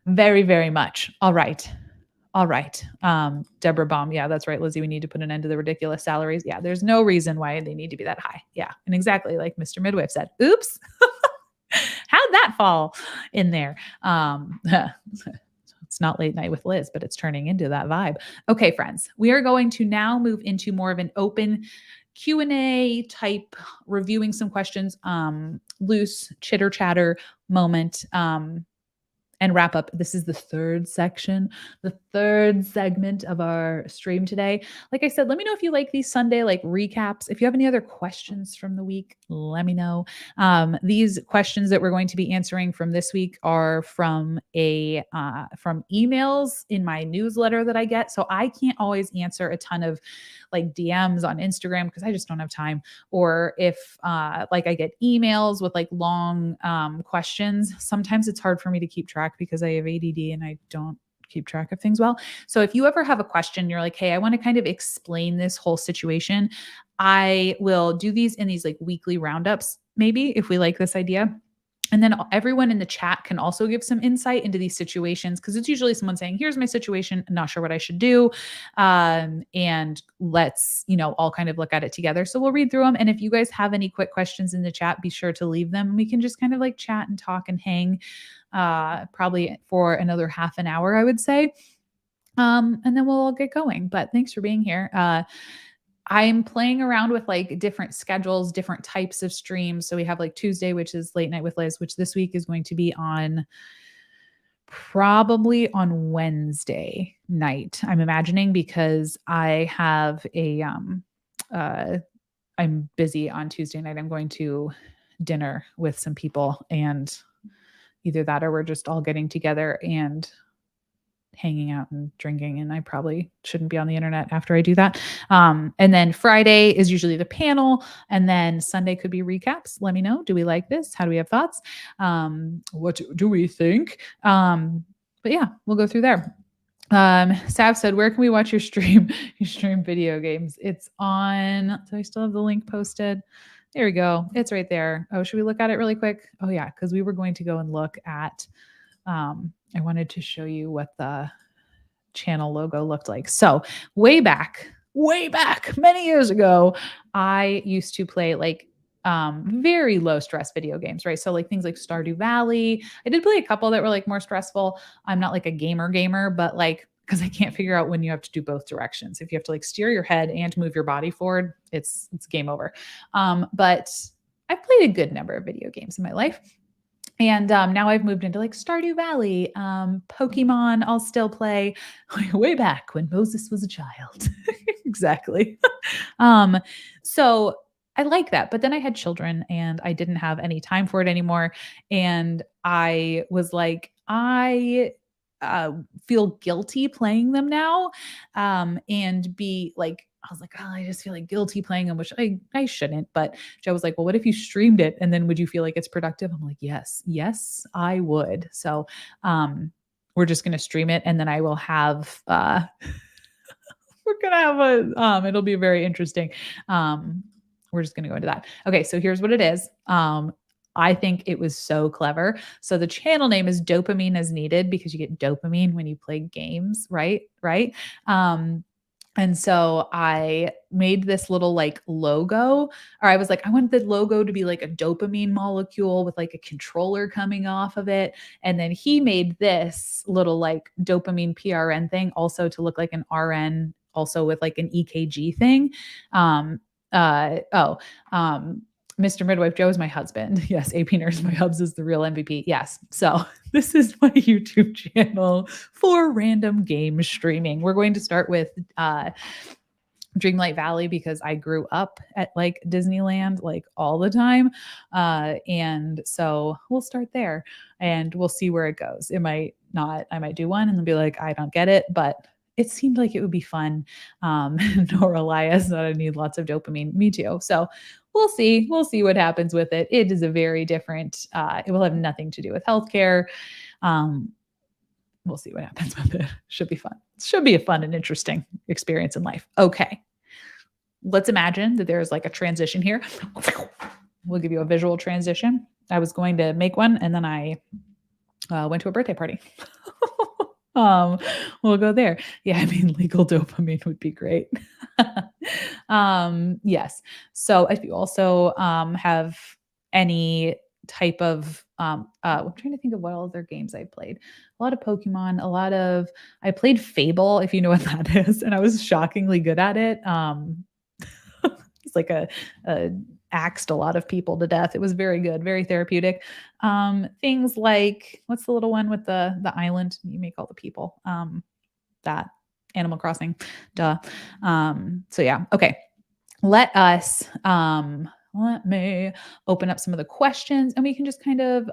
Very, very much. All right. Deborah Baum. Yeah, that's right, Lizzie. We need to put an end to the ridiculous salaries. Yeah, there's no reason why they need to be that high. Yeah. And exactly like Mr. Midwife said, oops, how'd that fall in there? It's not late night with Liz, but it's turning into that vibe. Okay, friends, we are going to now move into more of an open Q&A type, reviewing some questions, loose chitter chatter moment, and wrap up. This is the third section, the third segment of our stream today. Like I said, let me know if you like these Sunday like recaps. If you have any other questions from the week, let me know. These questions that we're going to be answering from this week are from from emails in my newsletter that I get. So I can't always answer a ton of like DMs on Instagram because I just don't have time. Or if like I get emails with like long questions, sometimes it's hard for me to keep track because I have ADD and I don't keep track of things well. So if you ever have a question, you're like, hey, I want to kind of explain this whole situation, I will do these in these like weekly roundups, maybe if we like this idea. And then everyone in the chat can also give some insight into these situations, because it's usually someone saying, here's my situation, I'm not sure what I should do. And let's, all kind of look at it together. So we'll read through them. And if you guys have any quick questions in the chat, be sure to leave them. We can just kind of like chat and talk and hang probably for another half an hour, I would say. And then we'll all get going. But thanks for being here. I'm playing around with like different schedules, different types of streams. So we have like Tuesday, which is Late Night with Liz, which this week is going to be probably on Wednesday night, I'm imagining, because I have I'm busy on Tuesday night. I'm going to dinner with some people, and either that or we're just all getting together and hanging out and drinking, and I probably shouldn't be on the internet after I do that. And then Friday is usually the panel, and then Sunday could be recaps. Let me know. Do we like this? How do we have thoughts? What do we think? But yeah, we'll go through there. Sav said, where can we watch your stream? You stream video games. It's on, do I still have the link posted? There we go. It's right there. Oh, should we look at it really quick? Oh yeah, because we were going to go and look at I wanted to show you what the channel logo looked like. So way back, many years ago, I used to play like very low stress video games, right? So like things like Stardew Valley. I did play a couple that were like more stressful. I'm not like a gamer, but like, because I can't figure out when you have to do both directions. If you have to like steer your head and move your body forward, it's game over. But I've played a good number of video games in my life. And now I've moved into like Stardew Valley, Pokemon I'll still play way back when Moses was a child. Exactly. So I like that. But then I had children and I didn't have any time for it anymore. And I was like, I feel guilty playing them now, and be like, I was like, oh, I just feel like guilty playing them, which I shouldn't. But Joe was like, well, what if you streamed it? And then would you feel like it's productive? I'm like, yes, I would. So we're just going to stream it. And then I will have, we're going to have it'll be very interesting. We're just going to go into that. Okay. So here's what it is. I think it was so clever. So the channel name is Dopamine as Needed, because you get dopamine when you play games, right? And so I made this little like logo, or I was like, I want the logo to be like a dopamine molecule with like a controller coming off of it. And then he made this little like dopamine PRN thing also to look like an RN, also with like an EKG thing. Um, uh, oh, um, Mr. Midwife Joe is my husband. Yes, AP Nurse, my hubs is the real MVP. Yes. So this is my YouTube channel for random game streaming. We're going to start with Dreamlight Valley because I grew up at like Disneyland like all the time. And so we'll start there and we'll see where it goes. It might not, I might do one and then be like, I don't get it, but it seemed like it would be fun. Nor Elias that I need lots of dopamine. Me too. So we'll see. We'll see what happens with it. It is a very different, it will have nothing to do with healthcare. Um, we'll see what happens with it. Should be fun. Should be a fun and interesting experience in life. Okay. Let's imagine that there's like a transition here. We'll give you a visual transition. I was going to make one and then I went to a birthday party. We'll go there. Yeah, I mean, legal dopamine would be great. Yes. So if you also have any type of I'm trying to think of what other games I played. A lot of Pokemon, I played Fable, if you know what that is, and I was shockingly good at it. It's like a axed a lot of people to death. It was very good, very therapeutic. Things like what's the little one with the island? You make all the people. That Animal Crossing, duh. So yeah, okay. Let me open up some of the questions and we can just kind of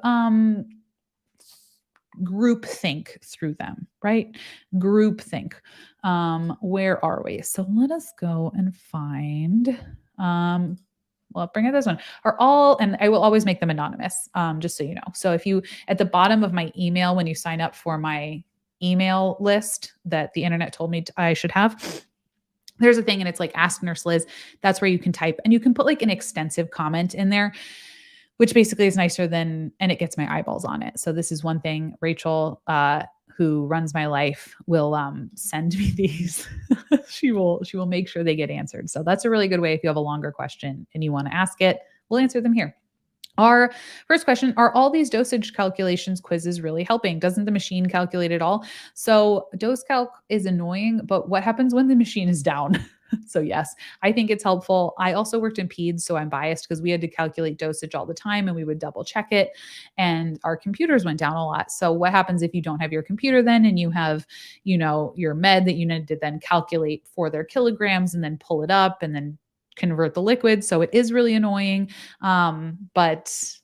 group think through them, right? Group think. Where are we? So let us go and find well, bring up this one. Are all, and I will always make them anonymous, just so you know. So if you, at the bottom of my email, when you sign up for my email list that the internet told me I should have, there's a thing and it's like Ask Nurse Liz. That's where you can type and you can put like an extensive comment in there, which basically is nicer than, and it gets my eyeballs on it. So this is one thing. Rachel, who runs my life, will send me these. she will make sure they get answered. So that's a really good way if you have a longer question and you want to ask it, we'll answer them here. Our first question, are all these dosage calculations quizzes really helping? Doesn't the machine calculate it all? So dose calc is annoying, but what happens when the machine is down? So yes, I think it's helpful. I also worked in peds, so I'm biased because we had to calculate dosage all the time and we would double check it and our computers went down a lot. So what happens if you don't have your computer then and you have, your med that you need to then calculate for their kilograms and then pull it up and then convert the liquid. So it is really annoying. But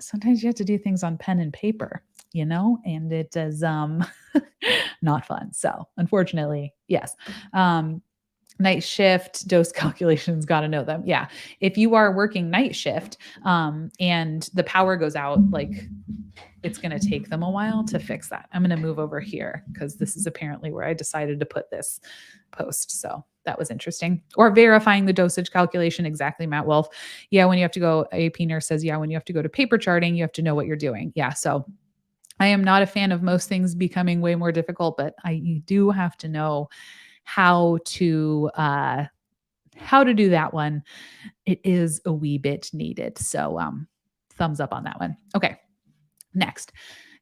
sometimes you have to do things on pen and paper, and it is not fun. So unfortunately, yes. Night shift dose calculations, got to know them. Yeah. If you are working night shift and the power goes out, like it's going to take them a while to fix that. I'm going to move over here because this is apparently where I decided to put this post. So that was interesting. Or verifying the dosage calculation. Exactly, Matt Wolf. Yeah, when you have to go, AP Nurse says, yeah, when you have to go to paper charting, you have to know what you're doing. Yeah, so I am not a fan of most things becoming way more difficult, but you do have to know how to do that one. It is a wee bit needed. So thumbs up on that one. Okay. Next,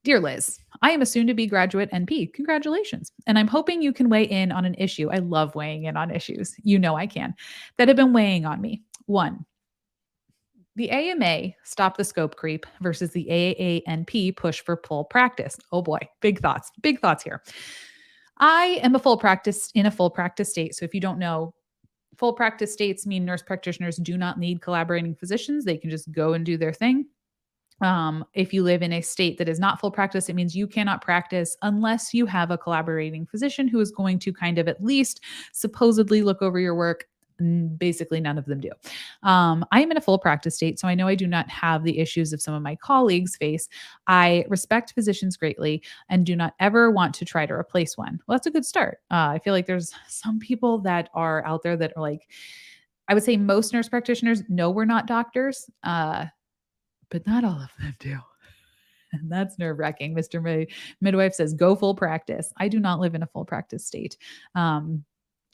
dear Liz, I am a soon-to-be graduate NP. Congratulations. And I'm hoping you can weigh in on an issue. I love weighing in on issues. I can. That have been weighing on me. 1, the AMA stop the scope creep versus the AANP push for full practice. Oh boy, big thoughts here. I am in a full practice state. So if you don't know, full practice states mean nurse practitioners do not need collaborating physicians. They can just go and do their thing. If you live in a state that is not full practice, it means you cannot practice unless you have a collaborating physician who is going to kind of at least supposedly look over your work. Basically, none of them do. I am in a full practice state, so I know I do not have the issues of some of my colleagues face. I respect physicians greatly and do not ever want to try to replace one. Well, that's a good start. I feel like there's some people that are out there that are like, I would say most nurse practitioners know we're not doctors. But not all of them do. And that's nerve-wracking. Mr. Midwife says, go full practice. I do not live in a full practice state.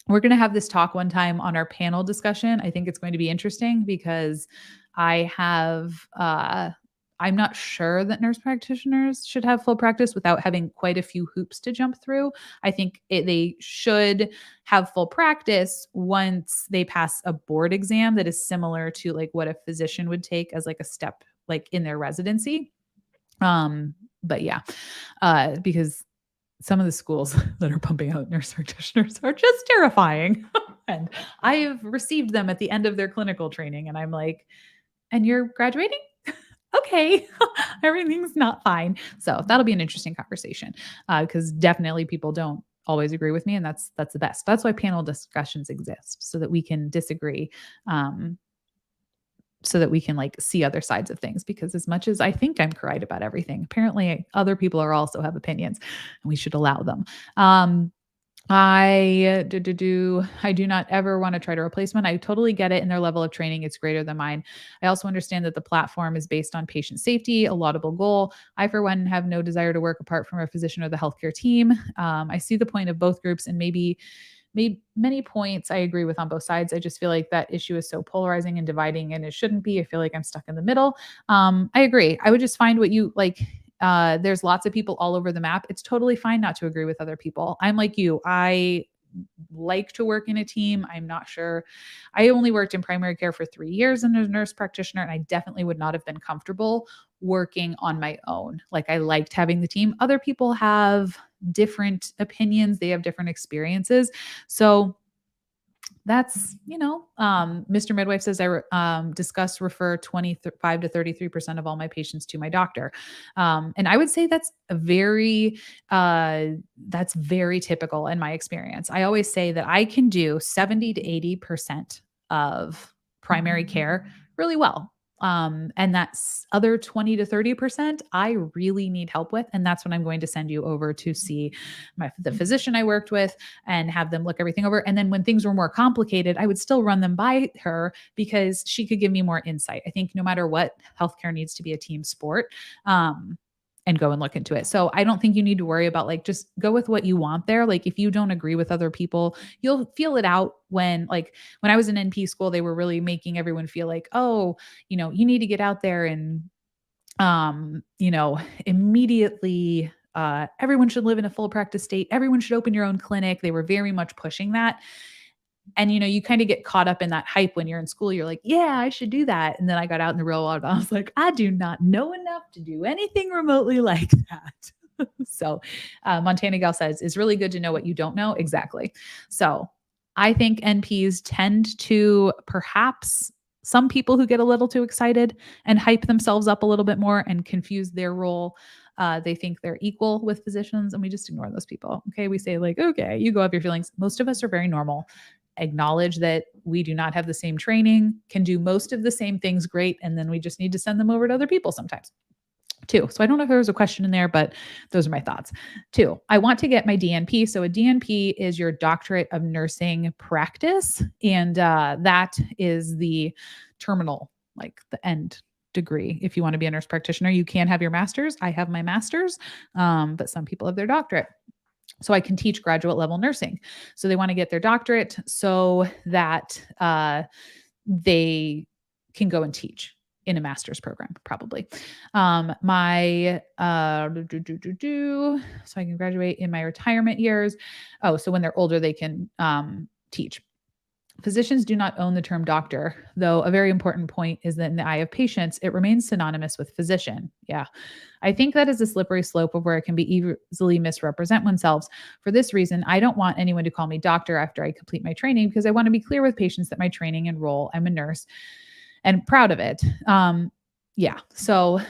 we're going to have this talk one time on our panel discussion. I think it's going to be interesting because I have, I'm not sure that nurse practitioners should have full practice without having quite a few hoops to jump through. I think they should have full practice once they pass a board exam that is similar to like what a physician would take as like a step like in their residency. But yeah, because some of the schools that are pumping out nurse practitioners are just terrifying. And I've received them at the end of their clinical training, and I'm like, and you're graduating? Okay, everything's not fine. So that'll be an interesting conversation because definitely people don't always agree with me, and that's the best. That's why panel discussions exist so that we can disagree. So that we can like see other sides of things, because as much as I think I'm correct about everything, apparently other people are also have opinions and we should allow them. I do not ever want to try to replace one. I totally get it in their level of training. It's greater than mine. I also understand that the platform is based on patient safety, a laudable goal. I, for one, have no desire to work apart from a physician or the healthcare team. I see the point of both groups and maybe made many points I agree with on both sides. I just feel like that issue is so polarizing and dividing, and it shouldn't be. I feel like I'm stuck in the middle. I agree. I would just find what you like. There's lots of people all over the map. It's totally fine not to agree with other people. I'm like you. I like to work in a team. I'm not sure. I only worked in primary care for 3 years as a nurse practitioner, and I definitely would not have been comfortable working on my own. Like I liked having the team. Other people have different opinions. They have different experiences. So that's, Mr. Midwife says I discuss refer 25 to 33% of all my patients to my doctor. And I would say that's very typical in my experience. I always say that I can do 70 to 80% of primary care really well. And that's other 20 to 30%, I really need help with. And that's when I'm going to send you over to see the physician I worked with and have them look everything over. And then when things were more complicated, I would still run them by her because she could give me more insight. I think no matter what, healthcare needs to be a team sport. And go and look into it. So I don't think you need to worry about like, just go with what you want there. Like if you don't agree with other people, you'll feel it out when I was in NP school, they were really making everyone feel like, oh, you need to get out there and, immediately, everyone should live in a full practice state. Everyone should open your own clinic. They were very much pushing that. And, you kind of get caught up in that hype when you're in school. You're like, yeah, I should do that. And then I got out in the real world. I was like, I do not know enough to do anything remotely like that. So Montana Gal says, it's really good to know what you don't know. Exactly. So I think NPs tend to perhaps some people who get a little too excited and hype themselves up a little bit more and confuse their role. They think they're equal with physicians, and we just ignore those people. Okay. We say like, okay, you go have your feelings. Most of us are very normal. Acknowledge that we do not have the same training, can do most of the same things great, and then we just need to send them over to other people sometimes too. So I don't know if there was a question in there, but those are my thoughts. 2, I want to get my DNP. So a DNP is your doctorate of nursing practice, and that is the terminal, like the end degree. If you want to be a nurse practitioner, you can have your master's. I have my master's, but some people have their doctorate. So I can teach graduate level nursing. So they want to get their doctorate so that they can go and teach in a master's program, probably. So I can graduate in my retirement years. Oh, so when they're older, they can teach. Physicians do not own the term doctor, though a very important point is that in the eye of patients, it remains synonymous with physician. Yeah. I think that is a slippery slope of where it can be easily misrepresent oneself. For this reason, I don't want anyone to call me doctor after I complete my training because I want to be clear with patients that my training and role, I'm a nurse and proud of it. Yeah. So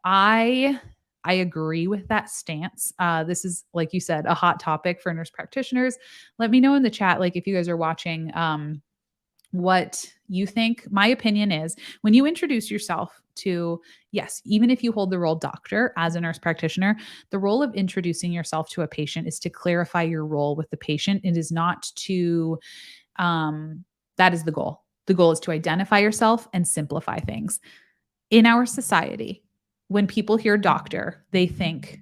I agree with that stance. This is, like you said, a hot topic for nurse practitioners. Let me know in the chat, like if you guys are watching, what you think. My opinion is when you introduce yourself to, yes, even if you hold the role doctor as a nurse practitioner, the role of introducing yourself to a patient is to clarify your role with the patient. It is not to, that is the goal. The goal is to identify yourself and simplify things. In our society, when people hear doctor, they think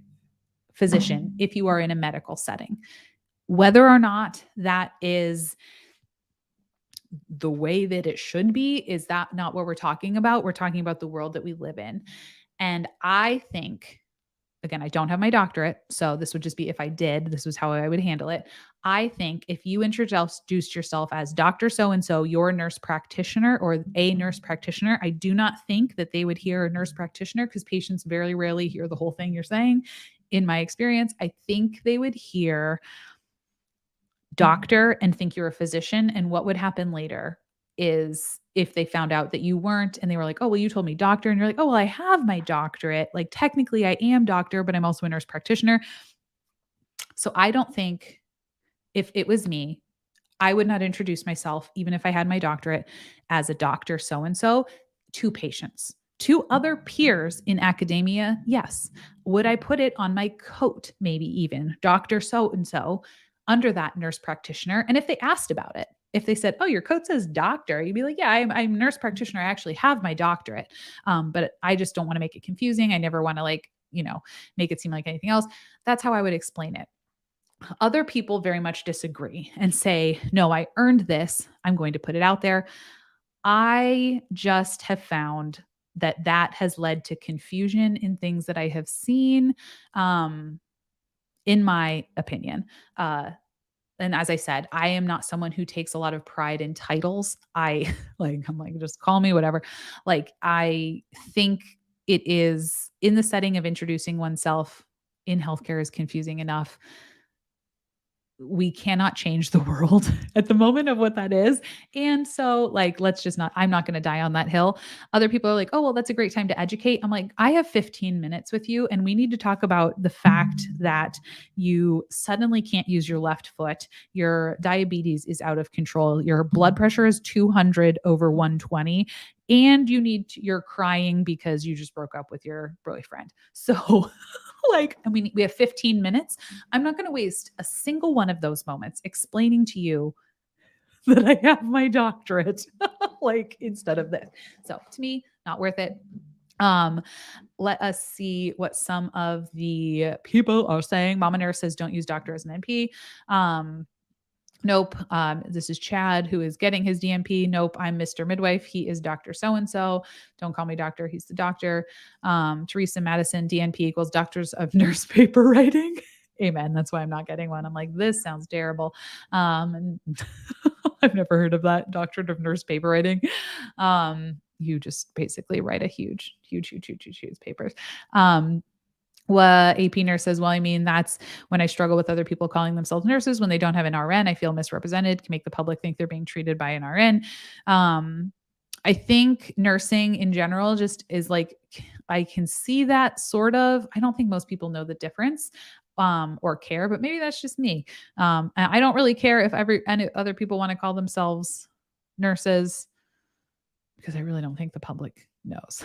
physician if you are in a medical setting. Whether or not that is the way that it should be, is that not what we're talking about? We're talking about the world that we live in. And I think, again, I don't have my doctorate, so this would just be if I did, this was how I would handle it. I think if you introduced yourself as Dr. So and so, your nurse practitioner or a nurse practitioner, I do not think that they would hear a nurse practitioner because patients very rarely hear the whole thing you're saying. In my experience, I think they would hear doctor and think you're a physician. And what would happen later is if they found out that you weren't and they were like, oh, well, you told me doctor. And you're like, oh, well, I have my doctorate. Like, technically, I am doctor, but I'm also a nurse practitioner. So I don't think, if it was me, I would not introduce myself, even if I had my doctorate, as a doctor so and so to patients. To other peers in academia, yes. Would I put it on my coat, maybe even Dr. So and so, under that nurse practitioner? And if they asked about it, if they said, oh, your coat says doctor, you'd be like, yeah, I'm a nurse practitioner. I actually have my doctorate. But I just don't want to make it confusing. I never want to, like, make it seem like anything else. That's how I would explain it. Other people very much disagree and say, no, I earned this. I'm going to put it out there. I just have found that that has led to confusion in things that I have seen, in my opinion. And as I said, I am not someone who takes a lot of pride in titles. I'm like, just call me whatever. Like, I think it is, in the setting of introducing oneself in healthcare, is confusing enough. We cannot change the world at the moment of what that is. And so, like, let's just not, I'm not going to die on that hill. Other people are like, oh, well, that's a great time to educate. I'm like, I have 15 minutes with you, and we need to talk about the fact that you suddenly can't use your left foot. Your diabetes is out of control. Your blood pressure is 200 over 120. And you're crying because you just broke up with your boyfriend. So, like, I mean, we have 15 minutes. I'm not going to waste a single one of those moments explaining to you that I have my doctorate, like, instead of this. So, to me, not worth it. Let us see what some of the people are saying. Mama Nurse says, don't use doctor as an NP. Nope. This is Chad, who is getting his DMP. Nope. I'm Mr. Midwife. He is Dr. So-and-so. Don't call me doctor. He's the doctor. Teresa Madison, DNP equals doctors of nurse paper writing. Amen. That's why I'm not getting one. I'm like, this sounds terrible. And I've never heard of that. Doctorate of nurse paper writing. You just basically write a huge papers. What AP nurse says, well, I mean, that's when I struggle with other people calling themselves nurses when they don't have an RN. I feel misrepresented, can make the public think they're being treated by an RN. I think nursing in general just is like, I can see that sort of. I don't think most people know the difference or care, but maybe that's just me. I don't really care if any other people want to call themselves nurses, because I really don't think the public knows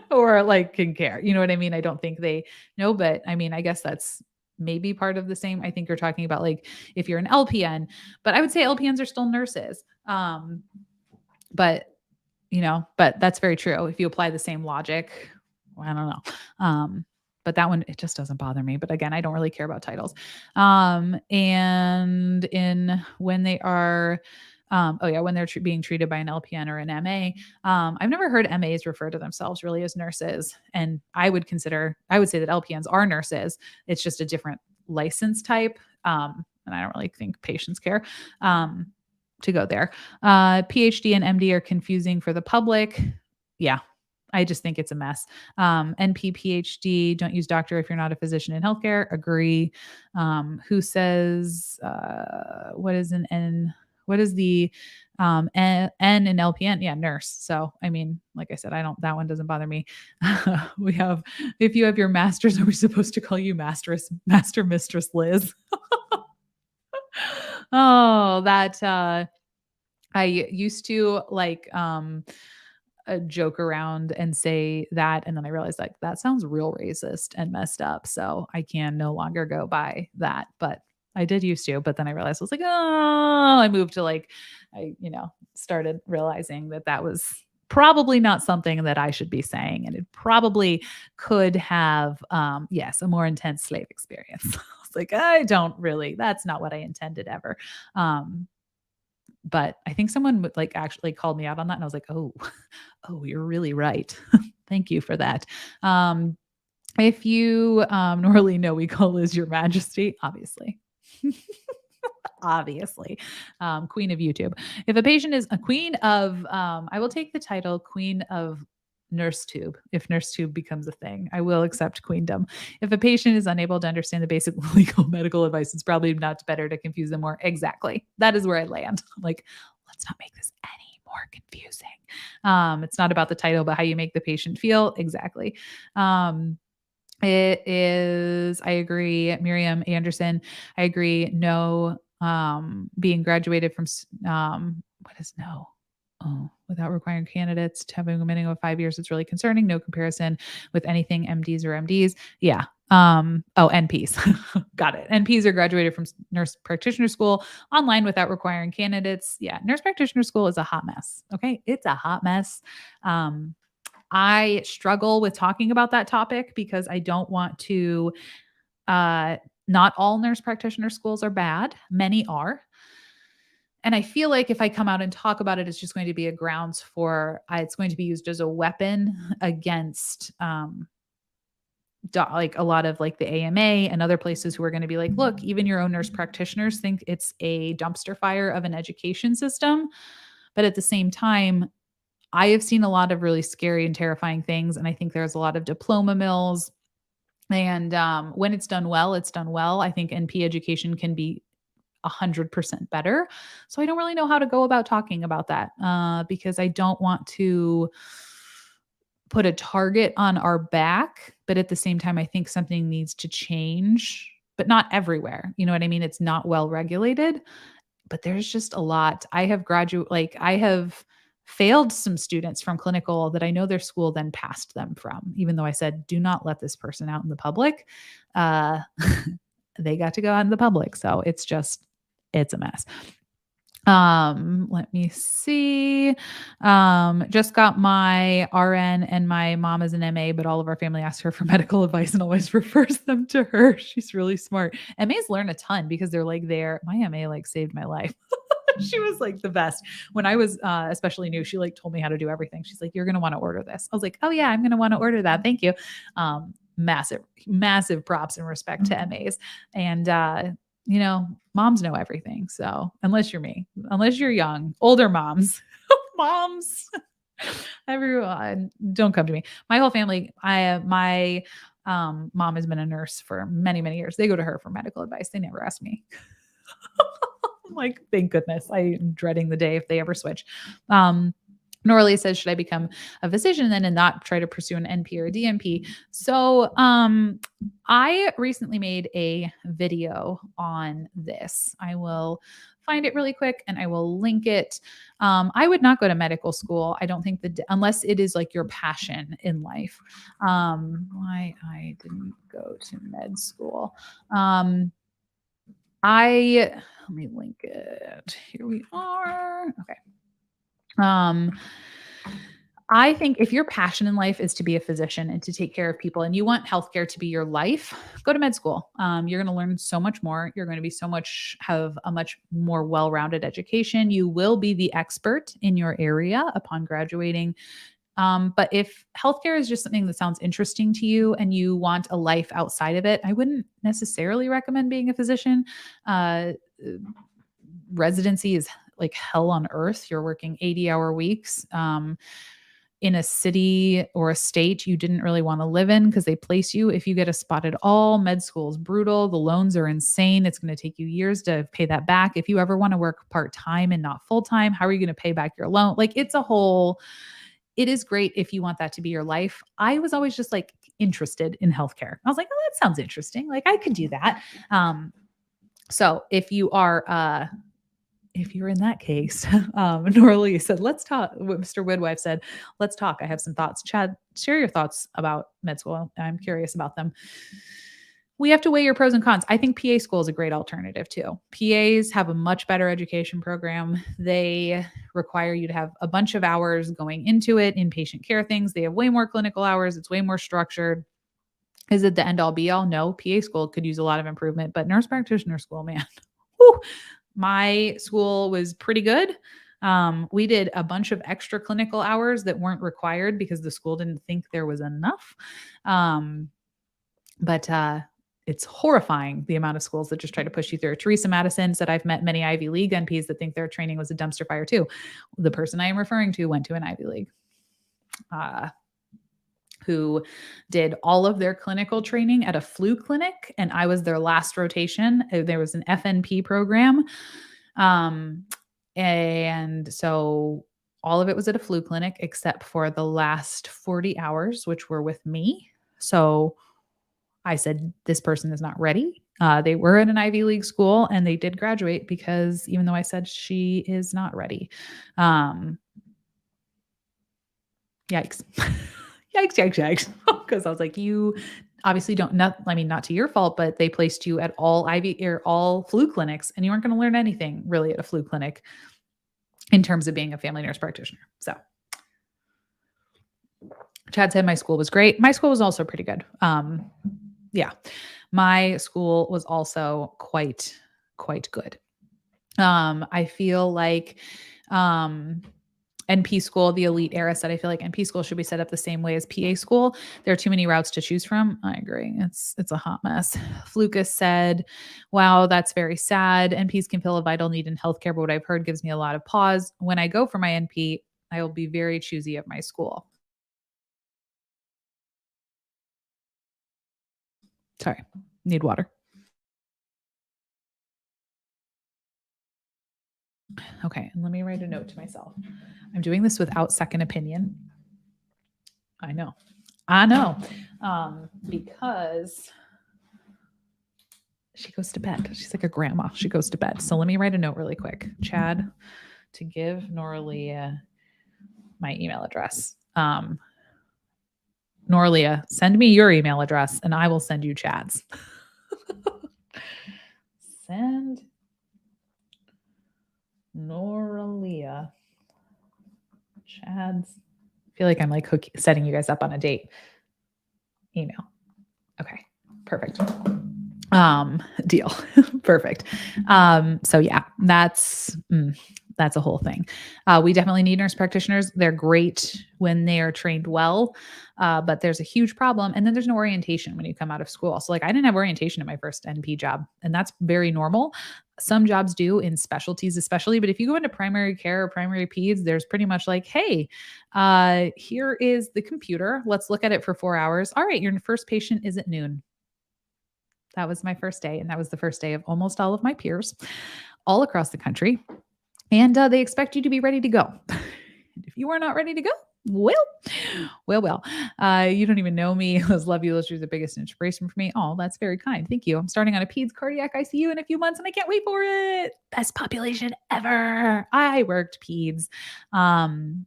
or, like, can care. You know what I mean? I don't think they know, but I mean, I guess that's maybe part of the same. I think you're talking about, like, if you're an LPN, but I would say LPNs are still nurses. But but that's very true. If you apply the same logic, well, I don't know. But that one, it just doesn't bother me. But again, I don't really care about titles. And when they are, when they're being treated by an LPN or an MA, I've never heard MAs refer to themselves really as nurses. And I would say that LPNs are nurses. It's just a different license type. And I don't really think patients care to go there. PhD and MD are confusing for the public. Yeah. I just think it's a mess. NP, PhD, don't use doctor if you're not a physician in healthcare. Agree. Who says, what is an N? What is the N in LPN? Yeah, nurse. So, I mean, like I said, that one doesn't bother me. If you have your master's, are we supposed to call you master mistress Liz? Oh, that, I used to, like, joke around and say that, and then I realized, like, that sounds real racist and messed up, so I can no longer go by that, but I did used to, but then I realized, I was like, "Oh," I moved to, like, I started realizing that that was probably not something that I should be saying, and it probably could have, yes, a more intense slave experience. was like, I don't really, that's not what I intended ever. Um, but I think someone would like actually called me out on that. And I was like, oh, oh, you're really right. Thank you for that. Um, if you normally know, we call Liz your majesty, obviously. Obviously, queen of YouTube. If a patient is a queen of, I will take the title queen of nurse tube. If nurse tube becomes a thing, I will accept queendom. If a patient is unable to understand the basic legal medical advice, it's probably not better to confuse them more. Exactly. That is where I land. Like, let's not make this any more confusing. It's not about the title, but how you make the patient feel. Exactly. It is, I agree, Miriam Anderson. I agree. No, being graduated from, what is no? Oh, without requiring candidates to having a minimum of 5 years, it's really concerning. No comparison with anything MDs or MDs. Yeah. Oh, NPs. Got it. NPs are graduated from nurse practitioner school online without requiring candidates. Yeah. Nurse practitioner school is a hot mess. Okay. It's a hot mess. I struggle with talking about that topic because I don't want to, not all nurse practitioner schools are bad. Many are. And I feel like if I come out and talk about it, it's just going to be a grounds for, it's going to be used as a weapon against, like a lot of like the AMA and other places who are going to be like, look, even your own nurse practitioners think it's a dumpster fire of an education system. But at the same time, I have seen a lot of really scary and terrifying things. And I think there's a lot of diploma mills. And when it's done well, it's done well. I think NP education can be 100% better. So I don't really know how to go about talking about that because I don't want to put a target on our back. But at the same time, I think something needs to change, but not everywhere. You know what I mean? It's not well regulated, but there's just a lot. I have failed some students from clinical that I know their school then passed them from, even though I said, do not let this person out in the public. Uh, they got to go out in the public. So it's a mess. Let me see. Just got my RN and my mom is an MA, but all of our family asks her for medical advice and always refers them to her. She's really smart. MAs learn a ton because they're like my MA like saved my life. She was like the best. When I was especially new, she like told me how to do everything. She's like, you're going to want to order this. I was like, oh yeah, I'm going to want to order that. Thank you. Massive props and respect to MAs. And, moms know everything. So unless you're young, older moms, moms, everyone, don't come to me. My whole family, my mom has been a nurse for many, many years. They go to her for medical advice. They never ask me. I'm like, thank goodness. I'm dreading the day if they ever switch. Norley says, should I become a physician then and not try to pursue an NP or a DNP? So I recently made a video on this. I will find it really quick and I will link it. I would not go to medical school. I don't think unless it is like your passion in life. Why I didn't go to med school. Let me link it. Here we are. Okay. I think if your passion in life is to be a physician and to take care of people and you want healthcare to be your life, go to med school. You're going to learn so much more. You're going to have a much more well-rounded education. You will be the expert in your area upon graduating. But if healthcare is just something that sounds interesting to you and you want a life outside of it, I wouldn't necessarily recommend being a physician. Residency is like hell on earth. You're working 80-hour weeks in a city or a state you didn't really want to live in because they place you if you get a spot at all. Med school is brutal. The loans are insane. It's going to take you years to pay that back. If you ever want to work part-time and not full-time, how are you going to pay back your loan? Like it is great if you want that to be your life. I was always just like interested in healthcare. I was like, oh, that sounds interesting. Like I could do that. So if you're in that case, Norley said, let's talk. Mr. Woodwife said, let's talk. I have some thoughts. Chad, share your thoughts about med school. I'm curious about them. We have to weigh your pros and cons. I think PA school is a great alternative too. PAs have a much better education program. They require you to have a bunch of hours going into it, inpatient care things. They have way more clinical hours. It's way more structured. Is it the end all be all? No, PA school could use a lot of improvement, but nurse practitioner school, man, whew, my school was pretty good. We did a bunch of extra clinical hours that weren't required because the school didn't think there was enough. Um, but it's horrifying the amount of schools that just try to push you through. Teresa Madison said, I've met many Ivy League NPs that think their training was a dumpster fire too. The person I am referring to went to an Ivy League. Who did all of their clinical training at a flu clinic, and I was their last rotation. There was an FNP program. And so all of it was at a flu clinic except for the last 40 hours, which were with me. So I said, this person is not ready. They were at an Ivy League school and they did graduate because even though I said she is not ready. Yikes. Yikes. Because I was like, you obviously don't, not to your fault, but they placed you at all all flu clinics and you weren't going to learn anything really at a flu clinic in terms of being a family nurse practitioner. So Chad said my school was great. My school was also pretty good. Yeah, my school was also quite good. I feel like, NP school, the elite era said, I feel like NP school should be set up the same way as PA school. There are too many routes to choose from. I agree. It's a hot mess. Flukas said, wow, that's very sad. NPs can fill a vital need in healthcare, but what I've heard gives me a lot of pause. When I go for my NP, I will be very choosy of my school. Sorry, need water. Okay, and let me write a note to myself. I'm doing this without second opinion. I know. Because she goes to bed. She's like a grandma. She goes to bed. So let me write a note really quick. Chad, to give Noralia my email address. Noralia, send me your email address and I will send you Chad's. Send Noralia Chad's. I feel like I'm like setting you guys up on a date. Email. Okay, perfect. Deal. Perfect. So yeah, that's a whole thing. We definitely need nurse practitioners. They're great when they are trained well, but there's a huge problem. And then there's no orientation when you come out of school. So like I didn't have orientation at my first NP job, and that's very normal. Some jobs do in specialties, especially, but if you go into primary care or primary peds, there's pretty much like, hey, here is the computer. Let's look at it for 4 hours. All right, your first patient is at noon. That was my first day. And that was the first day of almost all of my peers all across the country. And they expect you to be ready to go. If you are not ready to go, well, you don't even know me. Those love you. Those are the biggest inspiration for me. Oh, that's very kind. Thank you. I'm starting on a peds cardiac ICU in a few months and I can't wait for it. Best population ever. I worked peds. And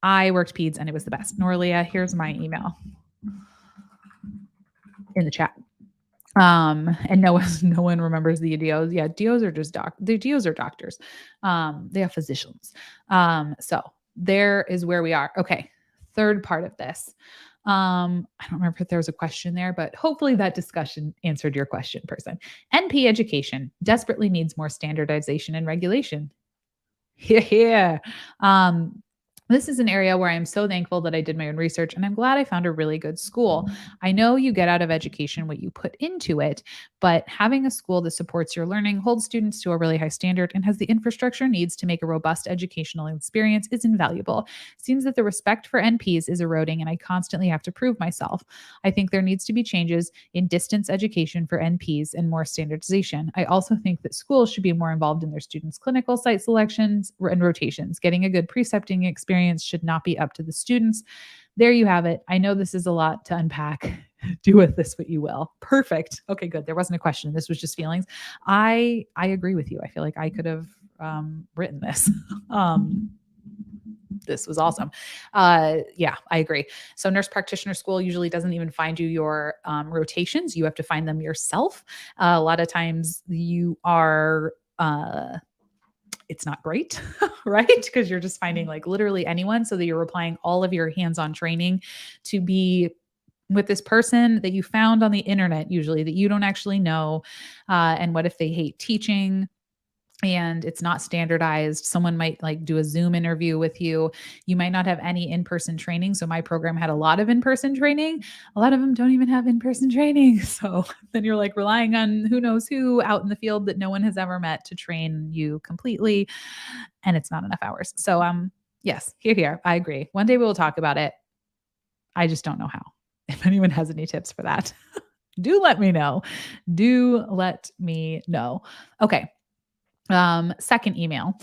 it was the best. Norlia, here's my email in the chat. And no one remembers the DOs. Yeah, DOs are just the DOs are doctors. They are physicians. So there is where we are. Okay. Third part of this. I don't remember if there was a question there, but hopefully that discussion answered your question, person. NP education desperately needs more standardization and regulation. Yeah. This is an area where I'm so thankful that I did my own research and I'm glad I found a really good school. I know you get out of education what you put into it, but having a school that supports your learning, holds students to a really high standard, and has the infrastructure needs to make a robust educational experience is invaluable. Seems that the respect for NPs is eroding and I constantly have to prove myself. I think there needs to be changes in distance education for NPs and more standardization. I also think that schools should be more involved in their students' clinical site selections and rotations. Getting a good precepting experience should not be up to the students. There you have it. I know this is a lot to unpack. Do with this what you will. Perfect. Okay, good. There wasn't a question. This was just feelings. I agree with you. I feel like I could have written this. This was awesome. Yeah, I agree. So nurse practitioner school usually doesn't even find you your rotations. You have to find them yourself. A lot of times you are it's not great, right? Because you're just finding like literally anyone so that you're applying all of your hands-on training to be with this person that you found on the internet, usually that you don't actually know. And what if they hate teaching? And it's not standardized. Someone might like do a Zoom interview with you. You might not have any in-person training. So my program had a lot of in-person training. A lot of them don't even have in-person training. So then you're like relying on who knows who out in the field that no one has ever met to train you completely. And it's not enough hours. So yes, here. I agree. One day we will talk about it. I just don't know how. If anyone has any tips for that, do let me know. Do let me know. Okay. Second email.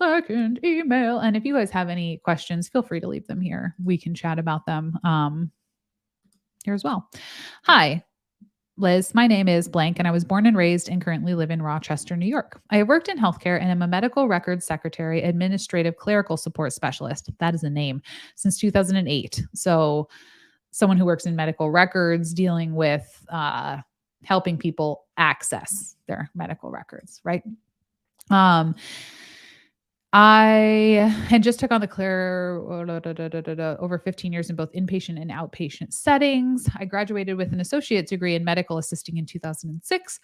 And if you guys have any questions, feel free to leave them here. We can chat about them here as well. Hi, Liz. My name is blank, and I was born and raised and currently live in Rochester, New York. I have worked in healthcare and am a medical records secretary, administrative clerical support specialist. That is a name since 2008. So someone who works in medical records dealing with helping people access their medical records, right? I had just took on the over 15 years in both inpatient and outpatient settings. I graduated with an associate's degree in medical assisting in 2006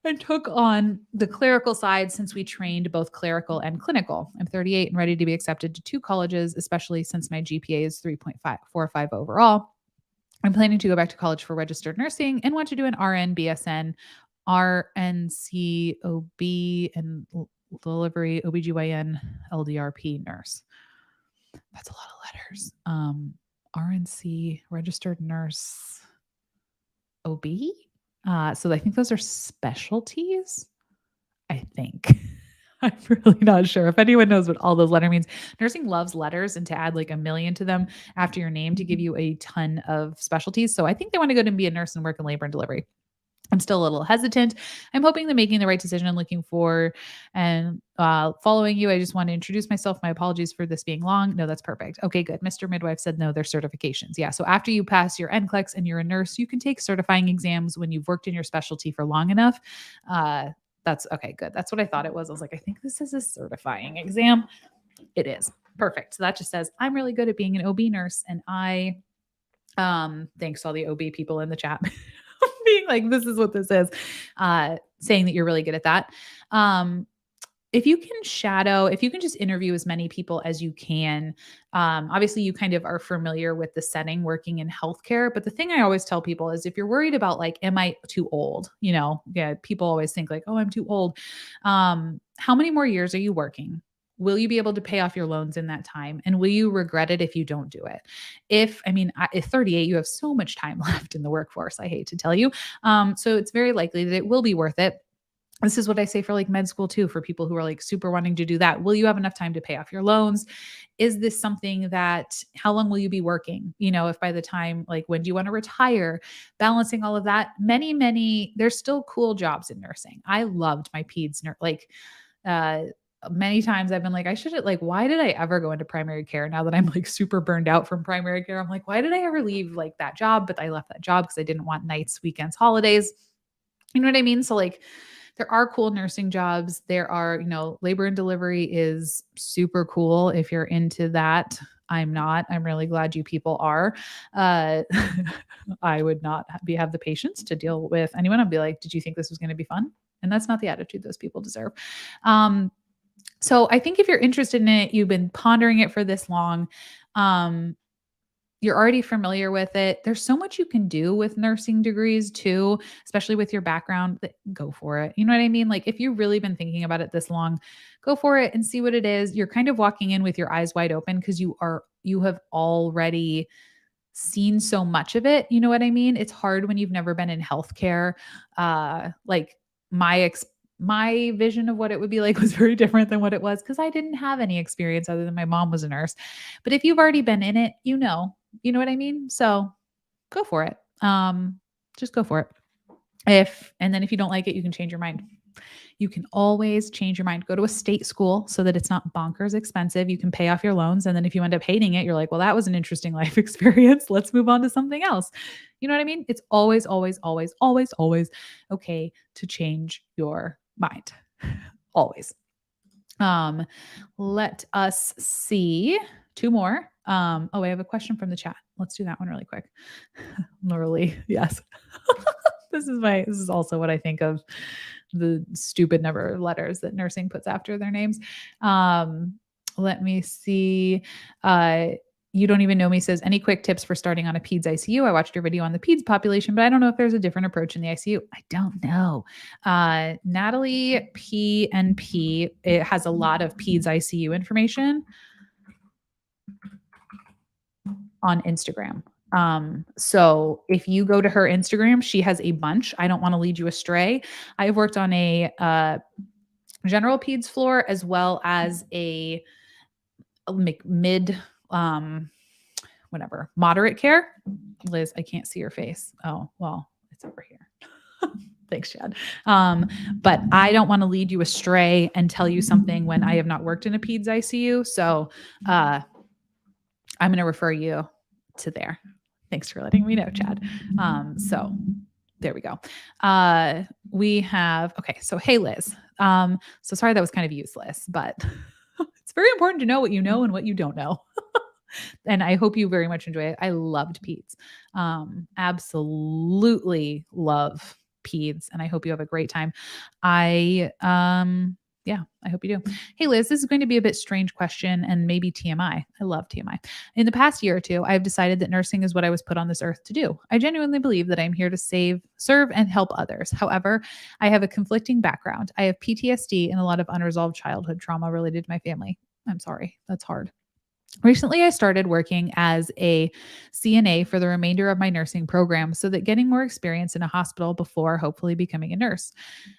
and took on the clerical side since we trained both clerical and clinical. I'm 38 and ready to be accepted to 2 colleges, especially since my GPA is 3.545 overall. I'm planning to go back to college for registered nursing and want to do an RN, BSN, RNC, OB, and delivery, OBGYN, LDRP nurse. That's a lot of letters. RNC, registered nurse, OB. So I think those are specialties. I think. I'm really not sure. If anyone knows what all those letters means. Nursing loves letters, and to add like a million to them after your name to give you a ton of specialties. So I think they want to go to be a nurse and work in labor and delivery. I'm still a little hesitant. I'm hoping that making the right decision and looking for and following you. I just want to introduce myself. My apologies for this being long. No, that's perfect. Okay, good. Mr. Midwife said no, they're certifications. Yeah. So after you pass your NCLEX and you're a nurse, you can take certifying exams when you've worked in your specialty for long enough. That's okay. Good. That's what I thought it was. I was like, I think this is a certifying exam. It is. Perfect. So that just says I'm really good at being an OB nurse. And thanks to all the OB people in the chat. Being like, this is what this is, saying that you're really good at that. If you can just interview as many people as you can, obviously you kind of are familiar with the setting working in healthcare. But the thing I always tell people is if you're worried about like, am I too old? People always think like, oh, I'm too old. How many more years are you working? Will you be able to pay off your loans in that time? And will you regret it if you don't do it? At 38, you have so much time left in the workforce. I hate to tell you. So it's very likely that it will be worth it. This is what I say for like med school too, for people who are like super wanting to do that. Will you have enough time to pay off your loans? Is this something how long will you be working? If by the time, like, when do you want to retire? Balancing all of that, there's still cool jobs in nursing. I loved my peds many times I've been like, why did I ever go into primary care now that I'm like super burned out from primary care? I'm like, why did I ever leave like that job? But I left that job because I didn't want nights, weekends, holidays. You know what I mean? So like, there are cool nursing jobs. There are, labor and delivery is super cool if you're into that. I'm not. I'm really glad you people are. I would not have the patience to deal with anyone. I'd be like, did you think this was going to be fun? And that's not the attitude those people deserve. So I think if you're interested in it, you've been pondering it for this long, you're already familiar with it. There's so much you can do with nursing degrees too, especially with your background. Go for it. You know what I mean? Like if you've really been thinking about it this long, go for it and see what it is. You're kind of walking in with your eyes wide open because you have already seen so much of it. You know what I mean? It's hard when you've never been in healthcare. Like my vision of what it would be like was very different than what it was because I didn't have any experience other than my mom was a nurse. But if you've already been in it, you know what I mean? So go for it. Just go for it. And then if you don't like it, you can change your mind. You can always change your mind. Go to a state school so that it's not bonkers expensive. You can pay off your loans. And then if you end up hating it, you're like, well, that was an interesting life experience. Let's move on to something else. You know what I mean? It's always, always, always, always, always okay to change your mind. Always. Let us see 2 more. I have a question from the chat. Let's do that one really quick. Literally, yes. This is also what I think of the stupid number of letters that nursing puts after their names. Let me see. You don't even know me says, any quick tips for starting on a peds ICU? I watched your video on the peds population, but I don't know if there's a different approach in the ICU. I don't know. Natalie PNP, it has a lot of peds ICU information on Instagram. So if you go to her Instagram, she has a bunch. I don't want to lead you astray. I have worked on a general peds floor as well as a mid whatever moderate care. Liz, I can't see your face. Oh, well, it's over here. Thanks, Chad. But I don't want to lead you astray and tell you something when I have not worked in a peds ICU. So I'm going to refer you to there. Thanks for letting me know, Chad. So there we go. We have, okay. So, hey, Liz. So sorry, that was kind of useless, but it's very important to know what you know and what you don't know. And I hope you very much enjoy it. I loved peds. Absolutely love peds. And I hope you have a great time. Yeah, I hope you do. Hey, Liz, this is going to be a bit strange question and maybe TMI. I love TMI. In the past year or two, I've decided that nursing is what I was put on this earth to do. I genuinely believe that I'm here to serve, and help others. However, I have a conflicting background. I have PTSD and a lot of unresolved childhood trauma related to my family. I'm sorry. That's hard. Recently, I started working as a CNA for the remainder of my nursing program so that getting more experience in a hospital before hopefully becoming a nurse.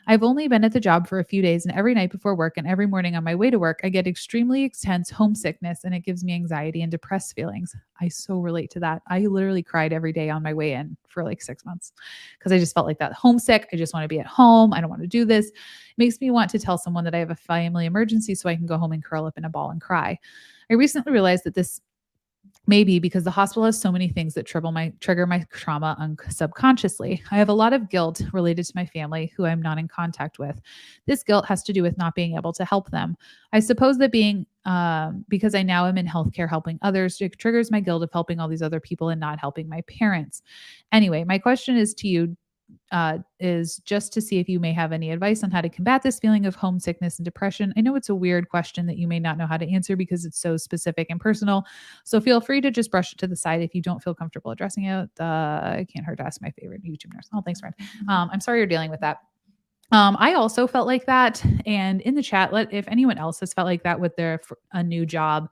I've only been at the job for a few days, and every night before work and every morning on my way to work, I get extremely intense homesickness and it gives me anxiety and depressed feelings. I so relate to that. I literally cried every day on my way in for like 6 months because I just felt like that homesick. I just want to be at home. I don't want to do this. It makes me want to tell someone that I have a family emergency so I can go home and curl up in a ball and cry. I recently realized that this may be because the hospital has so many things that trigger my trauma subconsciously. I have a lot of guilt related to my family who I'm not in contact with. This guilt has to do with not being able to help them. I suppose that because I now am in healthcare helping others, it triggers my guilt of helping all these other people and not helping my parents. Anyway, my question is to you, is just to see if you may have any advice on how to combat this feeling of homesickness and depression. I know it's a weird question that you may not know how to answer because it's so specific and personal. So feel free to just brush it to the side if you don't feel comfortable addressing it. It can't hurt to ask my favorite YouTube nurse. Oh, thanks, friend. I'm sorry you're dealing with that. I also felt like that. And in the chat, if anyone else has felt like that with a new job,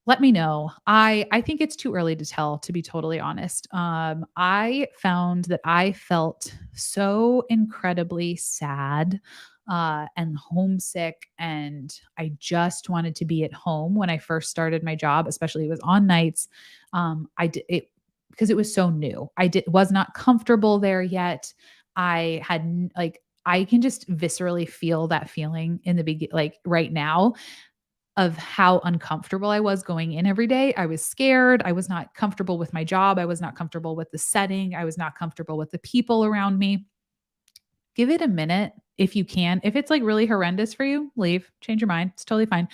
let me know. I think it's too early to tell, to be totally honest. I found that I felt so incredibly sad and homesick, and I just wanted to be at home when I first started my job, especially it was on nights. I did it because it was so new. Was not comfortable there yet. I had I can just viscerally feel that feeling in the beginning, like right now, of how uncomfortable I was going in every day. I was scared. I was not comfortable with my job. I was not comfortable with the setting. I was not comfortable with the people around me. Give it a minute if you can. If it's like really horrendous for you, leave, change your mind. It's totally fine.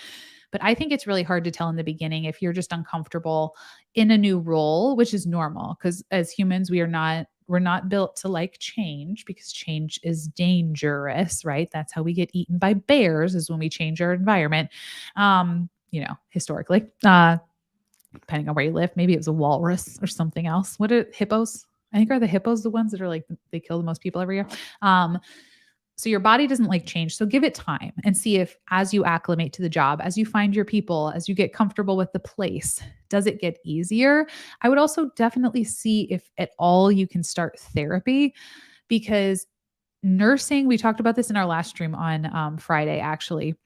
But I think it's really hard to tell in the beginning if you're just uncomfortable in a new role, which is normal because as humans, we're not built to like change because change is dangerous, right? That's how we get eaten by bears, is when we change our environment. Historically, depending on where you live, maybe it was a walrus or something else. What are hippos? I think are the hippos the ones that are like, they kill the most people every year. So your body doesn't like change. So give it time and see if as you acclimate to the job, as you find your people, as you get comfortable with the place, does it get easier? I would also definitely see if at all you can start therapy, because nursing, we talked about this in our last stream on Friday, actually,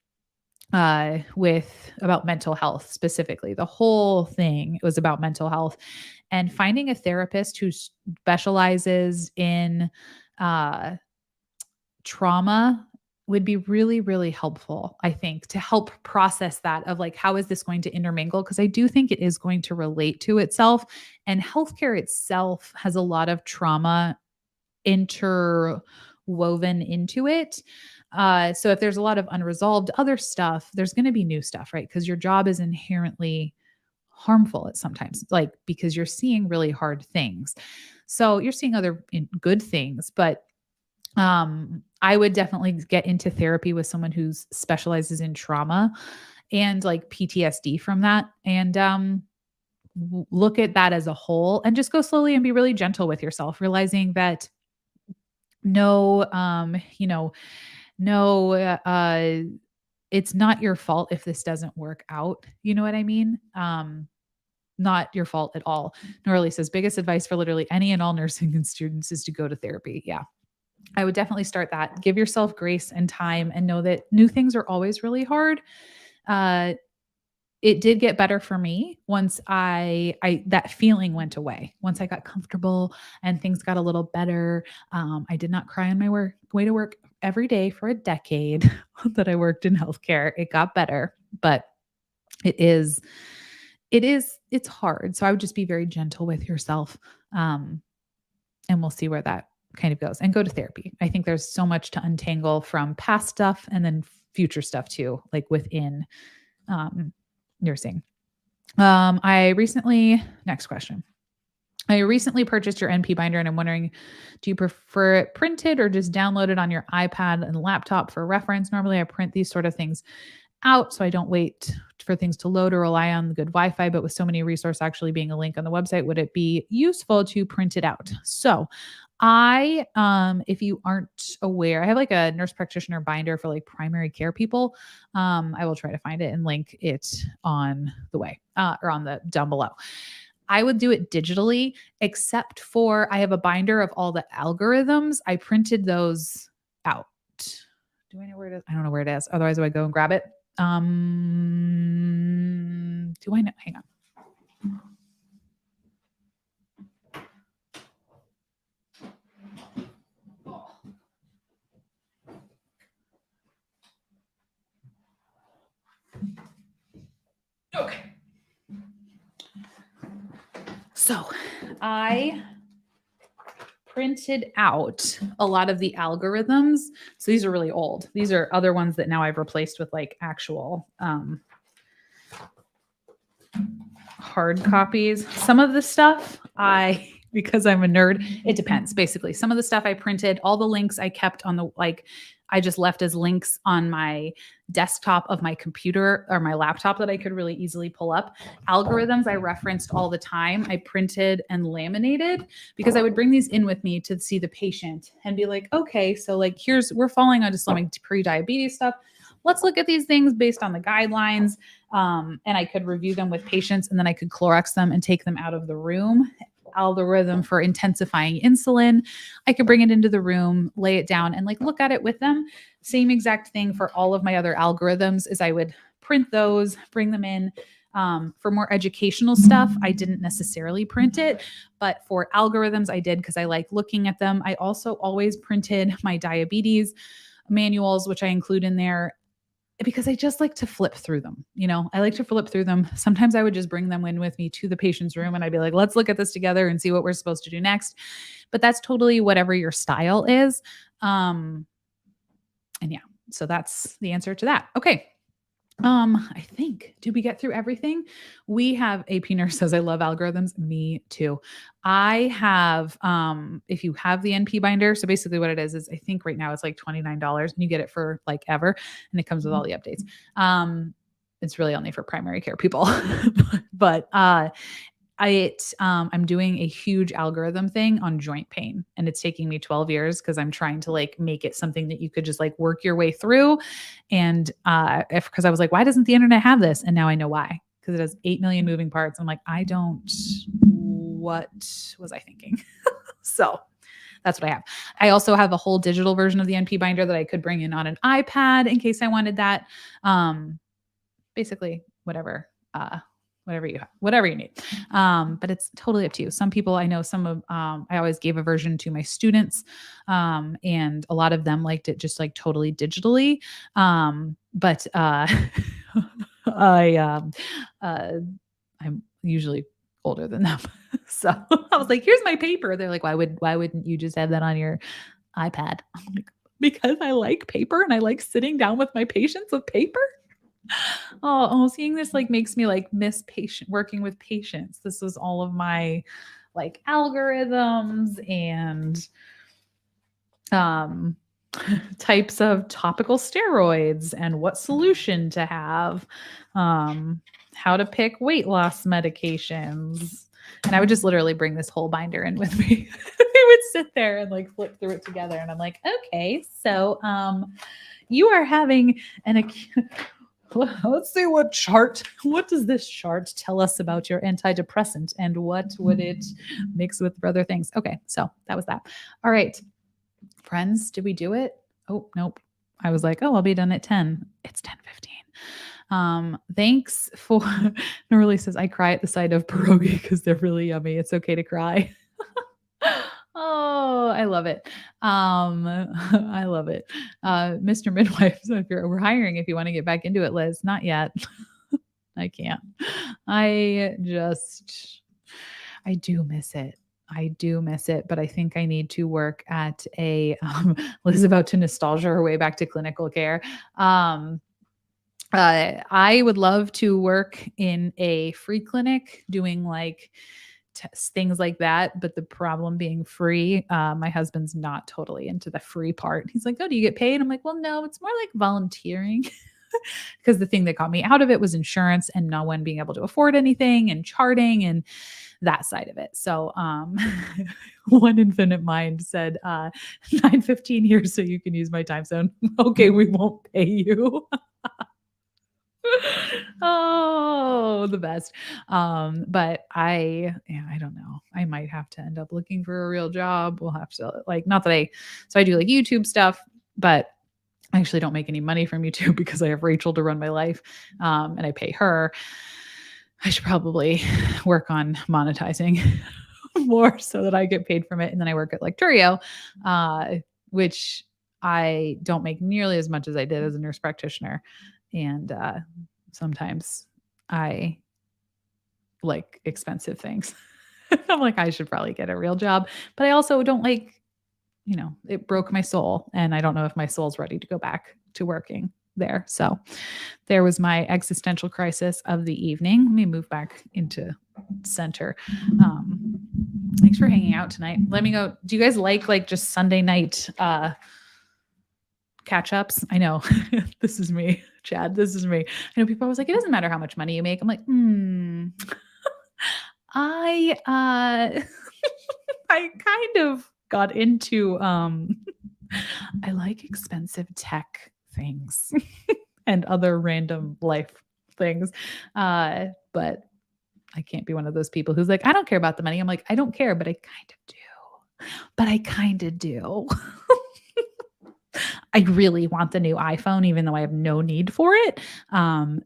with about mental health specifically. The whole thing was about mental health, and finding a therapist who specializes in trauma would be really, really helpful, I think, to help process that of like, how is this going to intermingle? Because I do think it is going to relate to itself. And healthcare itself has a lot of trauma interwoven into it. So if there's a lot of unresolved other stuff, there's going to be new stuff, right? Because your job is inherently harmful at sometimes, like because you're seeing really hard things. So you're seeing other good things, but I would definitely get into therapy with someone who's specializes in trauma and like PTSD from that. And look at that as a whole and just go slowly and be really gentle with yourself, realizing that no, no, it's not your fault if this doesn't work out. You know what I mean? Not your fault at all. Norley says biggest advice for literally any and all nursing students is to go to therapy. Yeah. I would definitely start that. Give yourself grace and time and know that new things are always really hard. Uh, it did get better for me once I that feeling went away. Once I got comfortable and things got a little better. I did not cry on my way to work every day for a decade that I worked in healthcare. It got better, but it is it's hard. So I would just be very gentle with yourself. And we'll see where that kind of goes, and go to therapy. I think there's so much to untangle from past stuff and then future stuff too, like within nursing. Next question. I recently purchased your NP binder and I'm wondering, do you prefer it printed or just downloaded on your iPad and laptop for reference? Normally I print these sort of things out so I don't wait for things to load or rely on the good Wi-Fi, but with so many resources actually being a link on the website, would it be useful to print it out? So if you aren't aware, I have like a nurse practitioner binder for like primary care people. I will try to find it and link it on the way, or on the down below. I would do it digitally, except for I have a binder of all the algorithms. I printed those out. Do I know where it is? I don't know where it is. Otherwise, I would go and grab it. Do I know? Hang on. Okay. So I printed out a lot of the algorithms. So these are really old. These are other ones that now I've replaced with like actual hard copies. Some of the stuff because I'm a nerd, it depends. Basically, some of the stuff I printed, all the links I kept on I just left as links on my desktop of my computer or my laptop that I could really easily pull up. Algorithms I referenced all the time, I printed and laminated because I would bring these in with me to see the patient and be like, okay, so like we're following on just some pre-diabetes stuff. Let's look at these things based on the guidelines. And I could review them with patients and then I could Clorox them and take them out of the room. Algorithm for intensifying insulin. I could bring it into the room, lay it down and like look at it with them. Same exact thing for all of my other algorithms is I would print those, bring them in. For more educational stuff, I didn't necessarily print it, but for algorithms I did because I like looking at them. I also always printed my diabetes manuals, which I include in there because I just like to flip through them. I like to flip through them. Sometimes I would just bring them in with me to the patient's room and I'd be like, let's look at this together and see what we're supposed to do next. But that's totally whatever your style is. And yeah, so that's the answer to that. Okay. I think, did we get through everything? We have AP Nurse says, I love algorithms. Me too. I have, if you have the NP binder, so basically what it is I think right now it's like $29 and you get it for like ever. And it comes with all the updates. It's really only for primary care people, but, I'm doing a huge algorithm thing on joint pain and it's taking me 12 years because I'm trying to like make it something that you could just like work your way through. And because I was like, why doesn't the internet have this? And now I know why, because it has 8 million moving parts. I'm like, what was I thinking? So that's what I have. I also have a whole digital version of the NP binder that I could bring in on an iPad in case I wanted that. Basically whatever you need. But it's totally up to you. Some people I know, I always gave a version to my students. And a lot of them liked it just like totally digitally. But I'm usually older than them. So I was like, here's my paper. They're like, why wouldn't you just have that on your iPad? I'm like, because I like paper and I like sitting down with my patients with paper. Oh, seeing this like makes me like miss working with patients. This was all of my like algorithms and um types of topical steroids and what solution to have, um how to pick weight loss medications. And I would just literally bring this whole binder in with me. We would sit there and like flip through it together and I'm like, okay, so you are having an let's see what does this chart tell us about your antidepressant and what would it mix with for other things. Okay, so that was that. All right, friends, did we do it? Oh, nope. I was like, oh, I'll be done at 10. It's 10:15. Thanks for Norley says I cry at the sight of pierogi because they're really yummy. It's okay to cry. Oh, I love it. I love it. Mr. Midwife, so we're hiring if you want to get back into it, Liz. Not yet. I can't. I do miss it. I do miss it, but I think I need to work at a Liz about to nostalgia her way back to clinical care. I would love to work in a free clinic doing like things like that. But the problem being free, my husband's not totally into the free part. He's like, oh, do you get paid? I'm like, well, no, it's more like volunteering. Because the thing that got me out of it was insurance and no one being able to afford anything and charting and that side of it. So one infinite mind said 9:15 here so you can use my time zone. Okay, we won't pay you. Oh, the best. But I don't know. I might have to end up looking for a real job. We'll have to like, not that I do like YouTube stuff, but I actually don't make any money from YouTube because I have Rachel to run my life, and I pay her. I should probably work on monetizing more so that I get paid from it. And then I work at Lecturio, which I don't make nearly as much as I did as a nurse practitioner. And sometimes I like expensive things. I'm like, I should probably get a real job. But I also don't like, it broke my soul. And I don't know if my soul's ready to go back to working there. So there was my existential crisis of the evening. Let me move back into center. Thanks for hanging out tonight. Let me go. Do you guys like just Sunday night catch ups? I know this is me, Chad. This is me. I know people are always like, it doesn't matter how much money you make. I'm like, I I kind of got into I like expensive tech things and other random life things. But I can't be one of those people who's like, I don't care about the money. I'm like, I don't care, but I kind of do. But I kind of do. I really want the new iPhone, even though I have no need for it.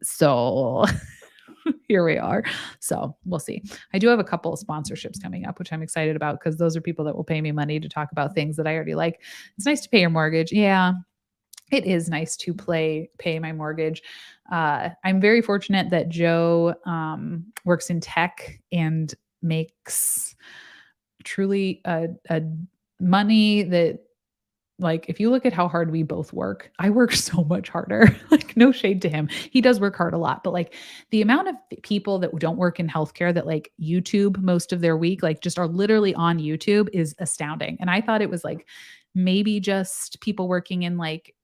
So here we are. So we'll see. I do have a couple of sponsorships coming up, which I'm excited about because those are people that will pay me money to talk about things that I already like. It's nice to pay your mortgage. Yeah, it is nice to pay my mortgage. I'm very fortunate that Joe works in tech and makes truly a money that, like, if you look at how hard we both work, I work so much harder. Like, no shade to him. He does work hard a lot, but like the amount of people that don't work in healthcare that like YouTube most of their week, like just are literally on YouTube is astounding. And I thought it was like maybe just people working in like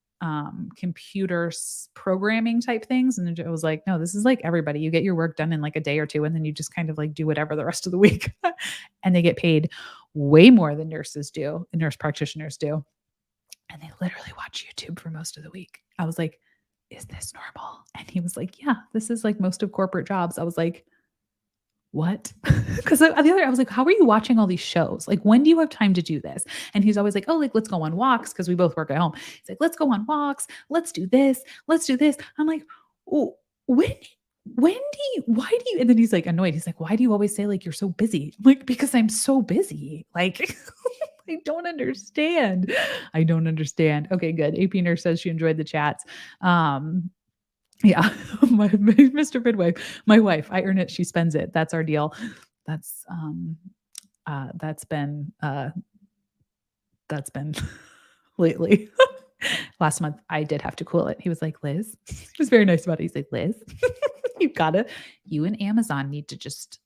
computer programming type things. And it was like, no, this is like everybody. You get your work done in like a day or two, and then you just kind of like do whatever the rest of the week. And they get paid way more than nurse practitioners do. And they literally watch YouTube for most of the week. I was like, is this normal? And he was like, yeah, this is like most of corporate jobs. I was like, what? Because I was like, how are you watching all these shows? Like, when do you have time to do this? And he's always like, oh, like, let's go on walks because we both work at home. He's like, let's go on walks. Let's do this. Let's do this. I'm like, oh, why do you, and then he's like annoyed. He's like, why do you always say like you're so busy? I'm like, because I'm so busy. Like, I don't understand. I don't understand. Okay, good. AP Nurse says she enjoyed the chats. Yeah, Mr. Midwife, my wife, I earn it, she spends it. That's our deal. That's been lately. Last month, I did have to cool it. He was like, Liz, he was very nice about it. He's like, Liz, you and Amazon need to just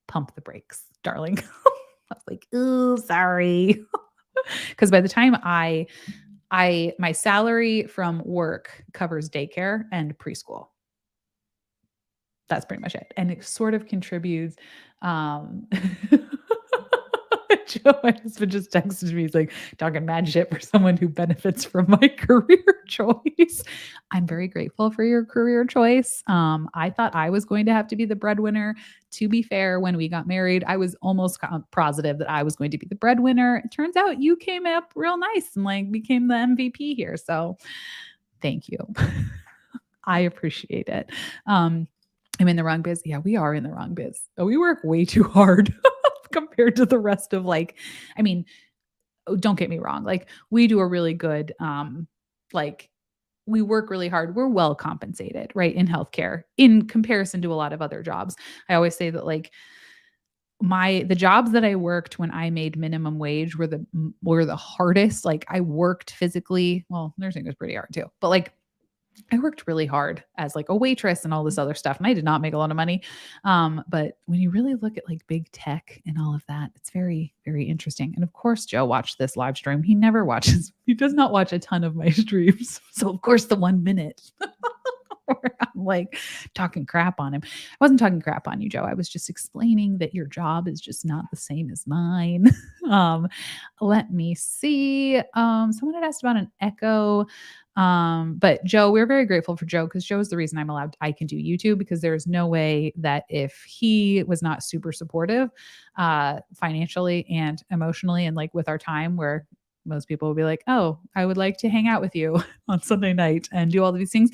pump the brakes, darling. I was like, ooh, sorry. Because by the time my salary from work covers daycare and preschool. That's pretty much it. And it sort of contributes. Joe, my husband just texted me. He's like talking mad shit for someone who benefits from my career choice. I'm very grateful for your career choice. I thought I was going to have to be the breadwinner. To be fair, when we got married, I was almost positive that I was going to be the breadwinner. It turns out you came up real nice and like became the MVP here. So thank you. I appreciate it. I'm in the wrong biz. Yeah, we are in the wrong biz. We work way too hard compared to the rest of don't get me wrong. Like we do a really good, we work really hard. We're well compensated, right? In healthcare in comparison to a lot of other jobs. I always say that the jobs that I worked when I made minimum wage were the hardest. Like I worked physically. Well, nursing was pretty hard too, but I worked really hard as a waitress and all this other stuff. And I did not make a lot of money. But when you really look at big tech and all of that, it's very, very interesting. And of course, Joe watched this live stream. He does not watch a ton of my streams. So of course the 1 minute where I'm talking crap on him. I wasn't talking crap on you, Joe. I was just explaining that your job is just not the same as mine. Let me see. Someone had asked about an echo. But Joe, we're very grateful for Joe because Joe is the reason I can do YouTube, because there's no way that if he was not super supportive, financially and emotionally and with our time, where most people will be like, oh, I would like to hang out with you on Sunday night and do all of these things.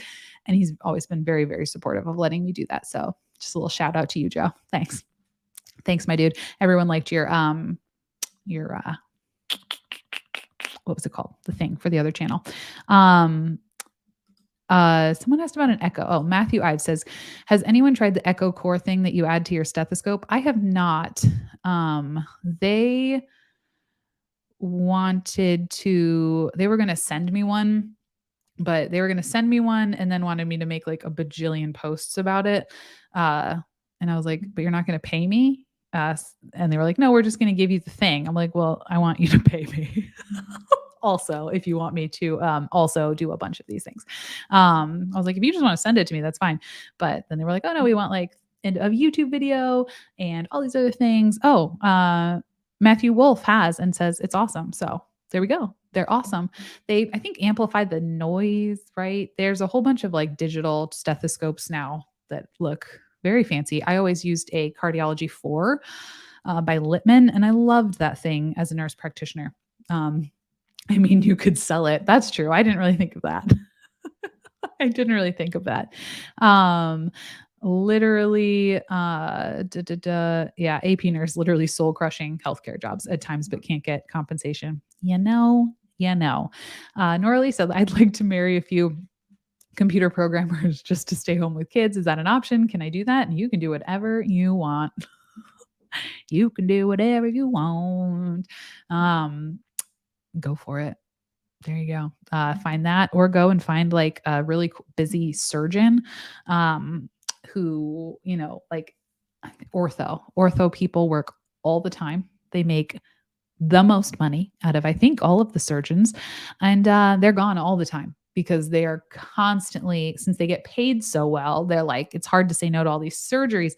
And he's always been very, very supportive of letting me do that. So just a little shout out to you, Joe. Thanks. Thanks, my dude. Everyone liked your what was it called? The thing for the other channel. Someone asked about an echo. Oh, Matthew Ives says, has anyone tried the echo core thing that you add to your stethoscope? I have not. They were going to send me one, and then wanted me to make a bajillion posts about it. And I was like, but you're not going to pay me? And they were like, no, we're just going to give you the thing. I'm like, well, I want you to pay me. Also, if you want me to also do a bunch of these things. I was like, if you just want to send it to me, that's fine. But then they were like, oh no, we want a YouTube video and all these other things. Matthew Wolf has and says it's awesome. So there we go. They're awesome. They, I think, amplified the noise, right? There's a whole bunch of digital stethoscopes now that look very fancy. I always used a Cardiology 4 by Littman, and I loved that thing as a nurse practitioner. You could sell it. That's true. I didn't really think of that. Literally, yeah, AP nurse, literally soul crushing healthcare jobs at times, but can't get compensation. Norley said, I'd like to marry a few computer programmers just to stay home with kids. Is that an option? Can I do that? And you can do whatever you want. You can do whatever you want. Go for it. There you go. Find that, or go and find a really busy surgeon, who, ortho people work all the time. They make the most money out of, I think, all of the surgeons, and they're gone all the time because they are constantly, since they get paid so well, they're it's hard to say no to all these surgeries.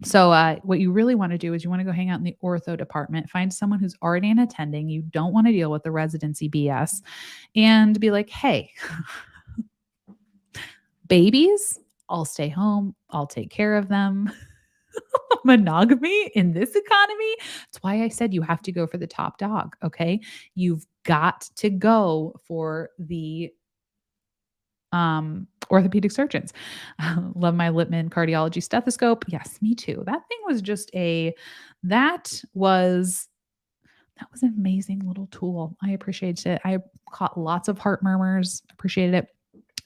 So what you really want to do is you want to go hang out in the ortho department, find someone who's already an attending. You don't want to deal with the residency BS, and be like, hey, babies, I'll stay home. I'll take care of them. Monogamy in this economy. That's why I said you have to go for the top dog. Okay. You've got to go for the orthopedic surgeons. Love my Littman cardiology stethoscope. Yes, me too. That thing was that was an amazing little tool. I appreciated it. I caught lots of heart murmurs, appreciated it.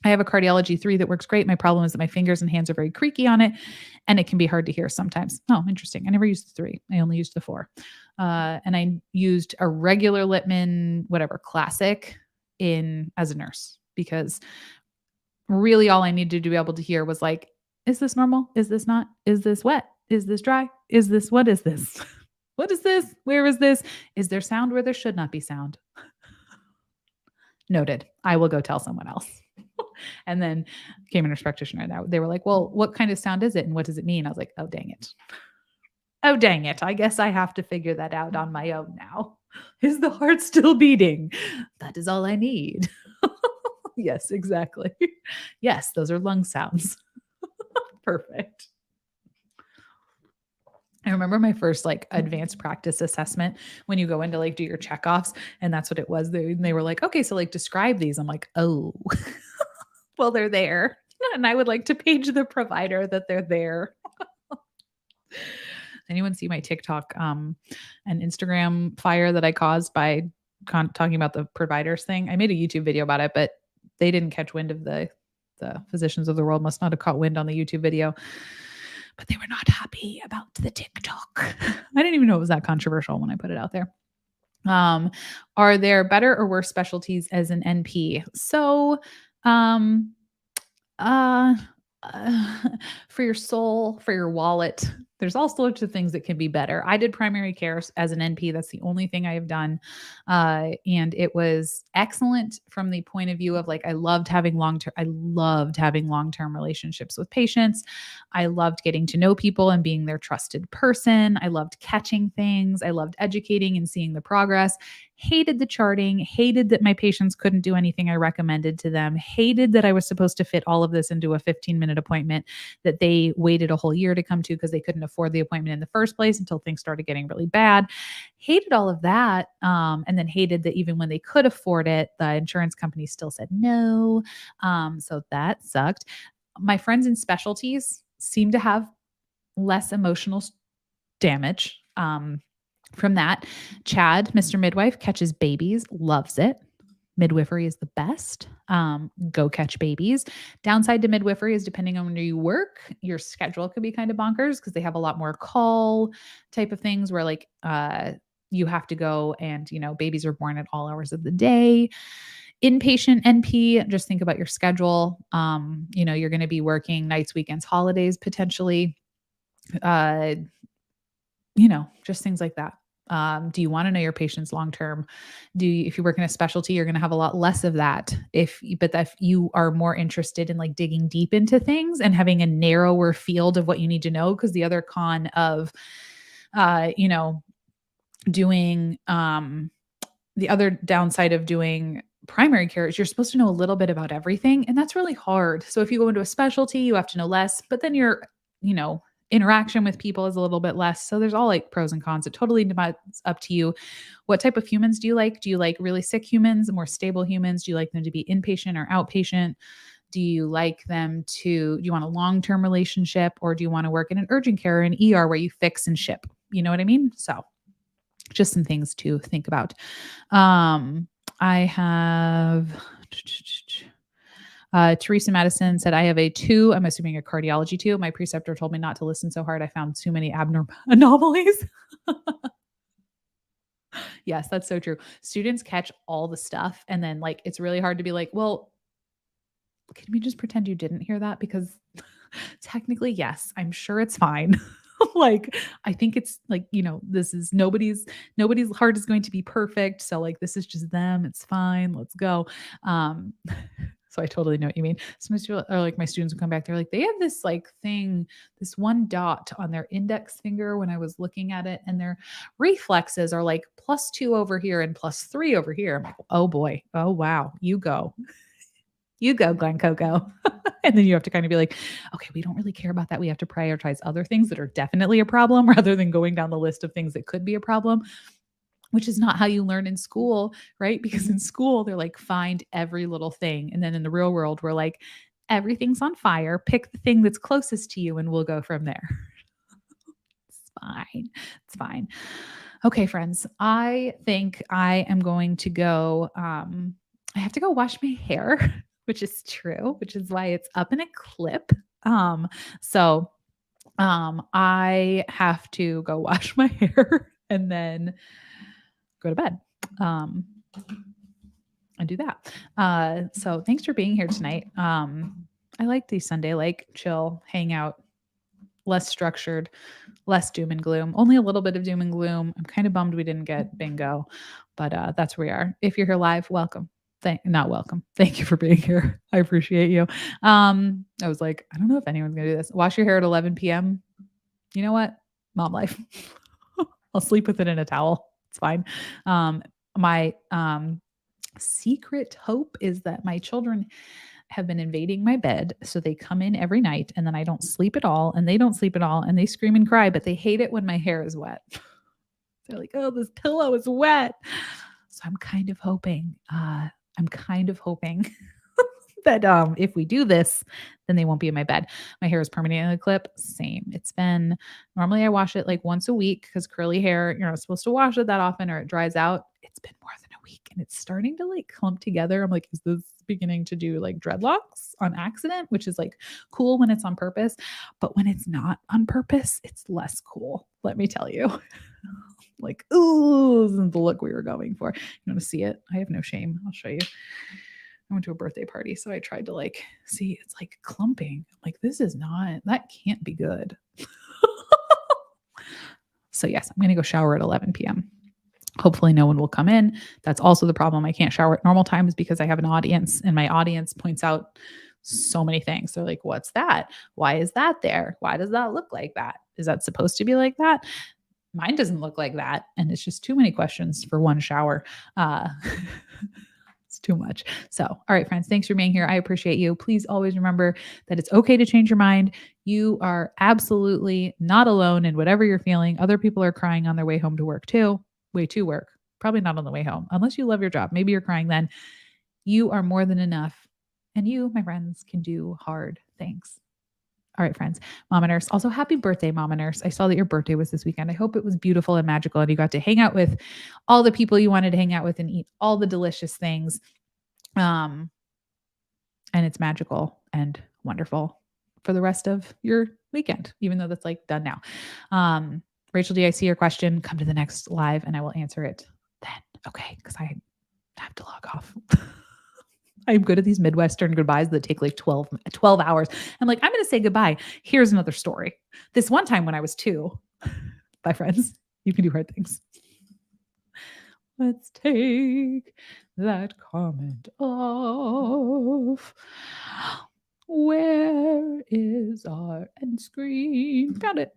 I have a cardiology 3 that works great. My problem is that my fingers and hands are very creaky on it, and it can be hard to hear sometimes. Oh, interesting. I never used the 3. I only used the 4. And I used a regular Littman, whatever, classic as a nurse, because really all I needed to be able to hear was like, is this normal? Is this not? Is this wet? Is this dry? Is this, what is this? What is this? Where is this? Is there sound where there should not be sound? Noted. I will go tell someone else. And then came a nurse practitioner, and they were like, well, what kind of sound is it? And what does it mean? I was like, oh, dang it. Oh, dang it. I guess I have to figure that out on my own now. Is the heart still beating? That is all I need. Yes, exactly. Yes, those are lung sounds. Perfect. I remember my first like advanced practice assessment when you go in to like do your checkoffs, and that's what it was. They were like, okay, so like describe these. I'm like, oh, well, they're there. And I would like to page the provider that they're there. Anyone see my TikTok and Instagram fire that I caused by talking about the providers thing? I made a YouTube video about it, but they didn't catch wind of the physicians of the world must not have caught wind on the YouTube video. But they were not happy about the TikTok. I didn't even know it was that controversial when I put it out there. Are there better or worse specialties as an NP? So, for your soul, for your wallet, there's all sorts of things that can be better. I did primary care as an NP. That's the only thing I have done. And it was excellent from the point of view of like, I loved having long-term relationships with patients. I loved getting to know people and being their trusted person. I loved catching things. I loved educating and seeing the progress. Hated the charting, hated that my patients couldn't do anything I recommended to them, hated that I was supposed to fit all of this into a 15-minute appointment that they waited a whole year to come to because they couldn't afford the appointment in the first place until things started getting really bad. Hated all of that. And then hated that even when they could afford it, the insurance company still said no. So that sucked. My friends in specialties seem to have less emotional damage. From that, Chad, Mr. Midwife, catches babies, loves it. Midwifery is the best. Go catch babies. Downside to midwifery is depending on where you work, your schedule could be kind of bonkers because they have a lot more call type of things where like you have to go and, babies are born at all hours of the day. Inpatient NP, just think about your schedule. You're going to be working nights, weekends, holidays, potentially. Just things like that. Do you want to know your patients long-term? If you work in a specialty, you're going to have a lot less of that. If you are more interested in like digging deep into things and having a narrower field of what you need to know, because the other con of, doing, the other downside of doing primary care is you're supposed to know a little bit about everything. And that's really hard. So if you go into a specialty, you have to know less, but then you're, interaction with people is a little bit less. So there's all like pros and cons. It totally depends, up to you. What type of humans do you like? Do you like really sick humans, more stable humans? Do you like them to be inpatient or outpatient? Do you like them do you want a long-term relationship, or do you want to work in an urgent care or an ER where you fix and ship? You know what I mean? So just some things to think about. I have Teresa Madison said, I have a 2, I'm assuming a cardiology 2. My preceptor told me not to listen so hard. I found too many anomalies. Yes, that's so true. Students catch all the stuff. And then like, it's really hard to be like, well, can we just pretend you didn't hear that? Because technically, yes, I'm sure it's fine. Like, I think it's like, this is nobody's heart is going to be perfect. So like, this is just them. It's fine. Let's go. So I totally know what you mean. Sometimes people are like, my students will come back. They're like, they have this like thing, this one dot on their index finger when I was looking at it, and their reflexes are like +2 over here and +3 over here. I'm like, oh boy. Oh, wow. You go, Glen Coco. And then you have to kind of be like, okay, we don't really care about that. We have to prioritize other things that are definitely a problem rather than going down the list of things that could be a problem, which is not how you learn in school, right? Because in school, they're like, find every little thing. And then in the real world, we're like, everything's on fire. Pick the thing that's closest to you and we'll go from there. It's fine. It's fine. Okay, friends, I think I am going to go. I have to go wash my hair, which is true, which is why it's up in a clip. So I have to go wash my hair and then go to bed. and do that. So thanks for being here tonight. I like these Sunday, like chill, hang out, less structured, less doom and gloom, only a little bit of doom and gloom. I'm kind of bummed we didn't get bingo, but that's where we are. If you're here live, welcome. Not welcome. Thank you for being here. I appreciate you. I was like, I don't know if anyone's gonna do this. Wash your hair at 11 p.m. You know what? Mom life. I'll sleep with it in a towel. It's fine. My secret hope is that my children have been invading my bed. So they come in every night and then I don't sleep at all and they don't sleep at all and they scream and cry, but they hate it when my hair is wet. They're like, oh, this pillow is wet. So I'm kind of hoping, that if we do this, then they won't be in my bed. My hair is permanently clipped. Same. It's been normally I wash it like once a week because curly hair, you're not supposed to wash it that often or it dries out. It's been more than a week and it's starting to like clump together. I'm like, is this beginning to do like dreadlocks on accident, which is like cool when it's on purpose, but when it's not on purpose, it's less cool. Let me tell you. Like, ooh, isn't the look we were going for. You want to see it? I have no shame. I'll show you. I went to a birthday party, so I tried to like see it's like clumping. I'm like, this is not, that can't be good. So yes, I'm gonna go shower at 11 p.m. Hopefully no one will come in. That's also the problem. I can't shower at normal times because I have an audience and my audience points out so many things. They're like, what's that? Why is that there? Why does that look like that? Is that supposed to be like that? Mine doesn't look like that. And it's just too many questions for one shower. It's too much. So, all right, friends, thanks for being here. I appreciate you. Please always remember that it's okay to change your mind. You are absolutely not alone in whatever you're feeling. Other people are crying on their way home to work too. Way to work. Probably not on the way home, unless you love your job. Maybe you're crying then. You are more than enough. And you, my friends, can do hard things. All right, friends. Mama Nurse. Also, happy birthday, Mama Nurse. I saw that your birthday was this weekend. I hope it was beautiful and magical and you got to hang out with all the people you wanted to hang out with and eat all the delicious things. And it's magical and wonderful for the rest of your weekend, even though that's like done now. Rachel, do I see your question? Come to the next live and I will answer it then. Okay, because I have to log off. I'm good at these Midwestern goodbyes that take like 12 hours. I'm like, I'm going to say goodbye. Here's another story. This one time when I was 2, bye friends, you can do hard things. Let's take that comment off. Where is our end screen? Found it.